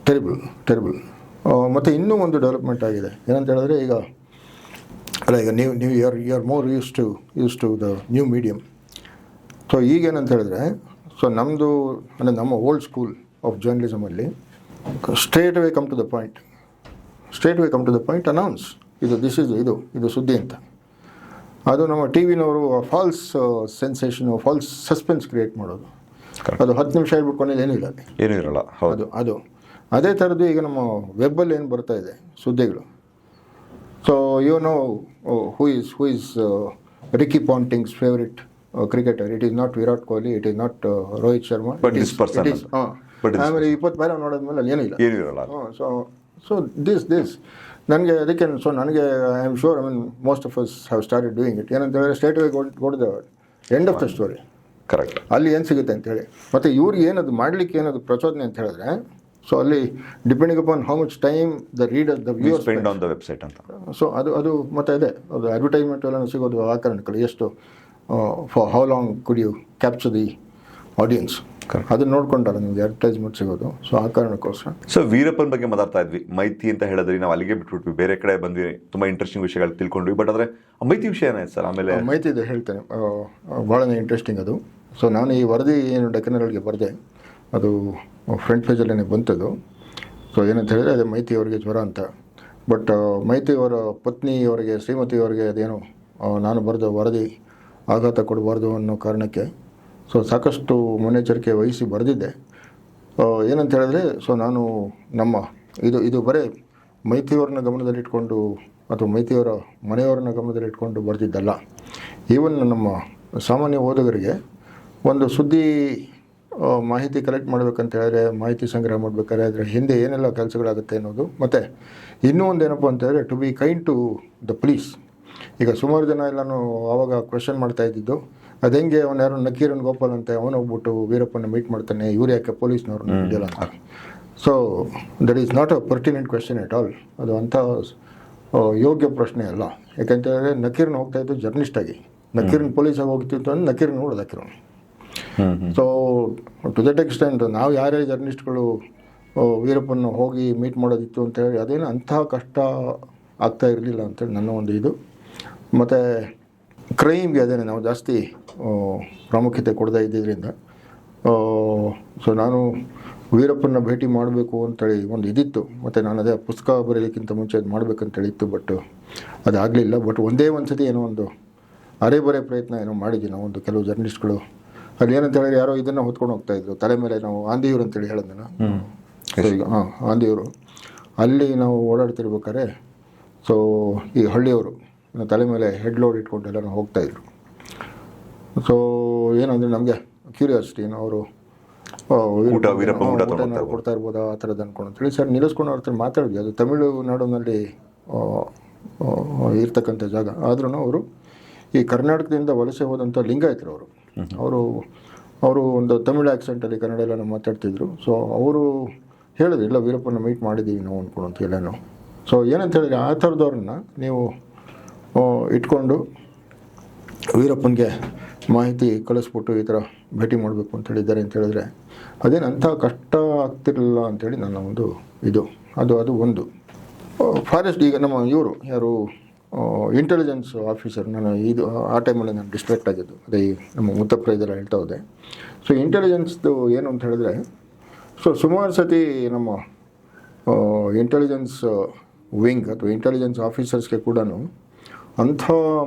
ಟೆರಿಬಲ್. ಮತ್ತು ಇನ್ನೂ ಒಂದು ಡೆವಲಪ್ಮೆಂಟ್ ಆಗಿದೆ ಏನಂತ ಹೇಳಿದ್ರೆ, ಈಗ ಅಲ್ಲ, ಈಗ ನೀವು you are more use to the new medium. So ಈಗೇನಂತ ಹೇಳಿದ್ರೆ, ಸೊ ನಮ್ಮದು ಅಂದರೆ ನಮ್ಮ ಓಲ್ಡ್ ಸ್ಕೂಲ್ ಆಫ್ ಜರ್ನಲಿಸಮಲ್ಲಿ straight away come to the point announce ಇದು ಸುದ್ದಿ ಅಂತ. ಅದು ನಮ್ಮ ಟಿ ವಿನವರು false sensation, false suspense create ಮಾಡೋದು. ಅದು 10 ನಿಮಿಷ ಹೇಳ್ಬಿಟ್ಟು ಕೊನೆಯಲ್ಲಿ ಏನಿಲ್ಲ, ಏನೂ ಇರಲ್ಲ. ಅದು ಅದೇ ಥರದ್ದು ಈಗ ನಮ್ಮ ವೆಬ್ಬಲ್ಲಿ ಏನು ಬರ್ತಾ ಇದೆ ಸುದ್ದಿಗಳು. So you know who is Ricky Ponting's favourite cricketer. It is not Virat Kohli, it is not Rohit Sharma, ಆಮೇಲೆ 20 ಬಾರಿ ನೋಡೋದ್ಮೇಲೆ ಅಲ್ಲಿ ಏನೂ ಇರಲ್ಲ. ಸೊ ದಿಸ್ ನನಗೆ ಅದಕ್ಕೆ ನನಗೆ I am sure, I mean most of us have started doing it. ಏನಂತ ಹೇಳಿದ್ರೆ straight away go to the end of the story. Correct. ಅಲ್ಲಿ ಏನು ಸಿಗುತ್ತೆ ಅಂತೇಳಿ, ಮತ್ತು ಇವ್ರಿಗೆ ಏನದು ಮಾಡಲಿಕ್ಕೆ ಏನದು ಪ್ರಚೋದನೆ ಅಂತ ಹೇಳಿದ್ರೆ, ಸೊ ಅಲ್ಲಿ depending upon how much time the reader the viewer spend on the website ಅಂತ. ಸೊ ಅದು ಮತ್ತು ಅದೇ ಅದು ಅಡ್ವರ್ಟೈಸ್ಮೆಂಟ್ ಎಲ್ಲ ಸಿಗೋದು ಆ ಕಾರಣಕ್ಕಲ್ಲ. ಎಷ್ಟು for how long could you capture the audience, ಅದನ್ನ ನೋಡ್ಕೊಂಡಲ್ಲ ನಿಮಗೆ ಅಡ್ವರ್ಟೈಸ್ಮೆಂಟ್ ಸಿಗೋದು. ಸೊ ಆ ಕಾರಣಕ್ಕೋಸ್ಕರ. ಸೊ ವೀರಪ್ಪನ ಬಗ್ಗೆ ಮಾತಾಡ್ತಾ ಇದ್ವಿ, ಮೈತಿ ಅಂತ ಹೇಳಿದ್ರಿ, ನಾವು ಅಲ್ಲಿಗೆ ಬಿಟ್ಬಿಟ್ವಿ, ಬೇರೆ ಕಡೆ ಬಂದ್ವಿ, ತುಂಬ ಇಂಟ್ರೆಸ್ಟಿಂಗ್ ವಿಷಯಗಳು ತಿಳ್ಕೊಂಡ್ವಿ. ಬಟ್ ಆದರೆ ಮೈತಿ ವಿಷಯ ಏನಾಯ್ತು ಸರ್? ಆಮೇಲೆ ಮೈತಿ ಇದೆ ಹೇಳ್ತೇನೆ, ಭಾಳನೇ ಇಂಟ್ರೆಸ್ಟಿಂಗ್ ಅದು. ಸೊ ನಾನು ಈ ವರದಿ ಏನು ಡೆಕ್ಕನಲ್ಗೆ ಬರೆದೆ, ಅದು ಫ್ರಂಟ್ ಪೇಜಲ್ಲೇ ಬಂತದ್ದು. ಸೊ ಏನಂತ ಹೇಳಿದ್ರೆ, ಅದೇ ಮೈತಿಯವರಿಗೆ ಜ್ವರ ಅಂತ. ಬಟ್ ಮೈತಿಯವರ ಪತ್ನಿಯವರಿಗೆ, ಶ್ರೀಮತಿಯವರಿಗೆ ಅದೇನು ನಾನು ಬರೆದ ವರದಿ ಆಘಾತ ಕೊಡಬಾರ್ದು ಅನ್ನೋ ಕಾರಣಕ್ಕೆ ಸೊ ಸಾಕಷ್ಟು ಮುನ್ನೆಚ್ಚರಿಕೆ ವಹಿಸಿ ಬರೆದಿದ್ದೆ. ಏನಂತ ಹೇಳಿದ್ರೆ, ಸೊ ನಾನು ಇದು ಬರೀ ಮೈತಿಯವ್ರನ್ನ ಗಮನದಲ್ಲಿಟ್ಕೊಂಡು ಅಥವಾ ಮೈತಿಯವರ ಮನೆಯವರನ್ನ ಗಮನದಲ್ಲಿಟ್ಕೊಂಡು ಬರೆದಿದ್ದಲ್ಲ. ಈವನ್ ನಮ್ಮ ಸಾಮಾನ್ಯ ಓದುಗರಿಗೆ ಒಂದು ಸುದ್ದಿ ಮಾಹಿತಿ ಕಲೆಕ್ಟ್ ಮಾಡಬೇಕಂತ ಹೇಳಿದ್ರೆ, ಮಾಹಿತಿ ಸಂಗ್ರಹ ಮಾಡಬೇಕಾದ್ರೆ ಅದರ ಹಿಂದೆ ಏನೆಲ್ಲ ಕೆಲಸಗಳಾಗುತ್ತೆ ಅನ್ನೋದು. ಮತ್ತು ಇನ್ನೂ ಒಂದು ಏನಪ್ಪ ಅಂತ ಹೇಳಿದ್ರೆ, to be kind to the police. ಈಗ ಸುಮಾರು ಜನ ಎಲ್ಲನೂ ಆವಾಗ ಕ್ವೆಶನ್ ಮಾಡ್ತಾ ಇದ್ದಿದ್ದು, ಅದು ಹೆಂಗೆ ಅವನು ಯಾರು ನಕೀರನ್ ಗೋಪಾಲ್ ಅಂತ ಅವನು ಹೋಗ್ಬಿಟ್ಟು ವೀರಪ್ಪನ ಮೀಟ್ ಮಾಡ್ತಾನೆ, ಇವ್ರು ಯಾಕೆ ಪೊಲೀಸ್ನವ್ರು ಇದೆಯಲ್ಲ ಅಂತ. So that is not a pertinent question at all. ಅದು ಅಂಥ ಯೋಗ್ಯ ಪ್ರಶ್ನೆ ಅಲ್ಲ. ಯಾಕಂತ ಹೇಳಿದ್ರೆ, ನಕೀರನ್ ಹೋಗ್ತಾ ಇದ್ದು ಜರ್ನಲಿಸ್ಟಾಗಿ, ನಕೀರನ್ ಪೊಲೀಸಾಗಿ ಹೋಗ್ತಿತ್ತು ಅಂದರೆ ನಕೀರನ್ ನೋಡೋದು ಹಾಕಿರೋನು. ಸೊ ಟು ದಟ್ ಎಕ್ಸ್ಟೆಂಟ್ ನಾವು ಯಾರೇ ಜರ್ನಲಿಸ್ಟ್ಗಳು ವೀರಪ್ಪನ ಹೋಗಿ ಮೀಟ್ ಮಾಡೋದಿತ್ತು ಅಂತೇಳಿ ಅದೇನು ಅಂತಹ ಕಷ್ಟ ಆಗ್ತಾ ಇರಲಿಲ್ಲ ಅಂತೇಳಿ ನನ್ನ ಒಂದು ಇದು. ಮತ್ತು ಕ್ರೈಮ್ಗೆ ಅದೇನೆ ನಾವು ಜಾಸ್ತಿ ಪ್ರಾಮುಖ್ಯತೆ ಕೊಡದೇ ಇದ್ದಿದ್ದರಿಂದ ಸೊ ನಾನು ವೀರಪ್ಪನ ಭೇಟಿ ಮಾಡಬೇಕು ಅಂತೇಳಿ ಒಂದು ಇದಿತ್ತು. ಮತ್ತು ನಾನು ಅದೇ ಪುಸ್ತಕ ಬರೀಲಿಕ್ಕಿಂತ ಮುಂಚೆ ಅದು ಮಾಡಬೇಕಂತೇಳಿ ಇತ್ತು. ಬಟ್ ಅದಾಗಲಿಲ್ಲ. ಬಟ್ ಒಂದೇ ಒಂದು ಸತಿ ಏನೋ ಒಂದು ಅರೆ ಪ್ರಯತ್ನ ಏನೋ ಮಾಡಿದ್ವಿ ನಾವು, ಒಂದು ಕೆಲವು ಜರ್ನಲಿಸ್ಟ್ಗಳು. ಅಲ್ಲಿ ಏನಂತ ಹೇಳಿದ್ರೆ, ಯಾರೋ ಇದನ್ನು ಹೊತ್ಕೊಂಡು ಹೋಗ್ತಾಯಿದ್ರು ತಲೆ ಮೇಲೆ. ನಾವು ಆಂದಿಯೂರು ಅಂತೇಳಿ ಹೇಳಿದ್ನ. ಸೊ ಈಗ ಆಂದಿಯೂರು ಅಲ್ಲಿ ನಾವು ಓಡಾಡ್ತಿರ್ಬೇಕಾದ್ರೆ, ಸೊ ಈ ಹಳ್ಳಿಯವರು ತಲೆ ಮೇಲೆ ಹೆಡ್ ಲೋಡ್ ಇಟ್ಕೊಂಡು ಎಲ್ಲ ಹೋಗ್ತಾಯಿದ್ರು. ಸೊ ಏನಂದರೆ ನಮಗೆ ಕ್ಯೂರಿಯಾಸಿಟಿ, ಅವರು ಕೊಡ್ತಾ ಇರ್ಬೋದಾ ಆ ಥರದ್ದು ಅಂದ್ಕೊಂಡಂತೇಳಿ ಸರ್ ನಿಲ್ಲಿಸ್ಕೊಂಡು ಅವ್ರ ಹತ್ರ ಮಾತಾಡಿದ್ವಿ. ಅದು ತಮಿಳುನಾಡಿನಲ್ಲಿ ಇರ್ತಕ್ಕಂಥ ಜಾಗ. ಆದ್ರೂ ಅವರು ಈ ಕರ್ನಾಟಕದಿಂದ ವಲಸೆ ಹೋದಂಥ ಲಿಂಗಾಯತರು ಅವರು ಒಂದು ತಮಿಳು ಆ್ಯಕ್ಸೆಂಟಲ್ಲಿ ಕನ್ನಡ ಎಲ್ಲ ಮಾತಾಡ್ತಿದ್ರು. ಸೊ ಅವರು ಹೇಳಿದ್ರು, ಇಲ್ಲ ವೀರಪ್ಪನ ಮೀಟ್ ಮಾಡಿದ್ದೀವಿ ನಾವು ಅಂದ್ಕೊಳಂತ ಎಲ್ಲನೂ. ಸೊ ಏನಂತ ಹೇಳಿದ್ರೆ, ಆ ಥರದವ್ರನ್ನ ನೀವು ಇಟ್ಕೊಂಡು ವೀರಪ್ಪನಿಗೆ ಮಾಹಿತಿ ಕಳಿಸ್ಬಿಟ್ಟು ಈ ಥರ ಭೇಟಿ ಮಾಡಬೇಕು ಅಂತ ಹೇಳಿದ್ದಾರೆ ಅಂತ ಹೇಳಿದ್ರೆ, ಅದೇನು ಅಂಥ ಕಷ್ಟ ಆಗ್ತಿರಲಿಲ್ಲ ಅಂಥೇಳಿ ನನ್ನ ಒಂದು ಇದು. ಅದು ಒಂದು ಫಾರೆಸ್ಟ್. ಈಗ ನಮ್ಮ ಇವರು ಯಾರು ಇಂಟೆಲಿಜೆನ್ಸ್ ಆಫೀಸರ್, ನಾನು ಆ ಟೈಮಲ್ಲಿ ನಾನು ಡಿಸ್ಟ್ರಾಕ್ಟ್ ಆಗಿದ್ದು, ಅದೇ ನಮ್ಮ ಮುತ್ತಪ್ಪ ಇದೆಲ್ಲ ಹೇಳ್ತಾ ಹೋದೆ. ಸೊ ಇಂಟೆಲಿಜೆನ್ಸ್ದು ಏನು ಅಂತ ಹೇಳಿದ್ರೆ, ಸೊ ಸುಮಾರು ಸತಿ ನಮ್ಮ ಇಂಟೆಲಿಜೆನ್ಸ್ ವಿಂಗ್ ಅಥವಾ ಇಂಟೆಲಿಜೆನ್ಸ್ ಆಫೀಸರ್ಸ್ಗೆ ಕೂಡ ಅಂಥ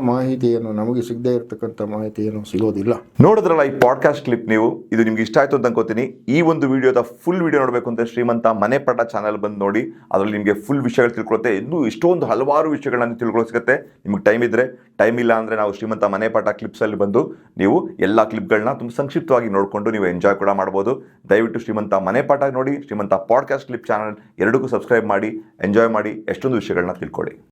ಮಾಹಿತಿ ಏನು ನಮಗೆ ಸಿಗದೇ ಇರತಕ್ಕಂಥ ಮಾಹಿತಿ ಏನು ಸಿಗೋದಿಲ್ಲ. ನೋಡಿದ್ರಲ್ಲ ಈ ಪಾಡ್ಕಾಸ್ಟ್ ಕ್ಲಿಪ್ ನೀವು, ಇದು ನಿಮ್ಗೆ ಇಷ್ಟ ಆಯಿತು ಅಂತ ಅನ್ಕೋತೀನಿ. ಈ ಒಂದು ವಿಡಿಯೋದ ಫುಲ್ ವಿಡಿಯೋ ನೋಡಬೇಕು ಅಂತ ಶ್ರೀಮಂತ ಮನೆಪಾಠ ಚಾನಲ್ ಬಂದು ನೋಡಿ. ಅದರಲ್ಲಿ ನಿಮಗೆ ಫುಲ್ ವಿಷಯಗಳು ತಿಳ್ಕೊಳುತ್ತೆ. ಇನ್ನೂ ಇಷ್ಟೊಂದು ಹಲವಾರು ವಿಷಯಗಳನ್ನ ತಿಳ್ಕೊಳ್ಳೋ ಸಿಗುತ್ತೆ. ನಿಮ್ಗೆ ಟೈಮ್ ಇದ್ದರೆ, ಟೈಮ್ ಇಲ್ಲ ಅಂದರೆ ನಾವು ಶ್ರೀಮಂತ ಮನೆಪಾಠ ಕ್ಲಿಪ್ಸಲ್ಲಿ ಬಂದು ನೀವು ಎಲ್ಲ ಕ್ಲಿಪ್ಗಳನ್ನ ತುಂಬ ಸಂಕ್ಷಿಪ್ತವಾಗಿ ನೋಡಿಕೊಂಡು ನೀವು ಎಂಜಾಯ್ ಕೂಡ ಮಾಡ್ಬೋದು. ದಯವಿಟ್ಟು ಶ್ರೀಮಂತ ಮನೆಪಾಠ ನೋಡಿ, ಶ್ರೀಮಂತ ಪಾಡ್ಕಾಸ್ಟ್ ಕ್ಲಿಪ್ ಚಾನಲ್ ಎರಡಕ್ಕೂ ಸಬ್ಸ್ಕ್ರೈಬ್ ಮಾಡಿ, ಎಂಜಾಯ್ ಮಾಡಿ, ಎಷ್ಟೊಂದು ವಿಷಯಗಳನ್ನ ತಿಳ್ಕೊಳ್ಳಿ.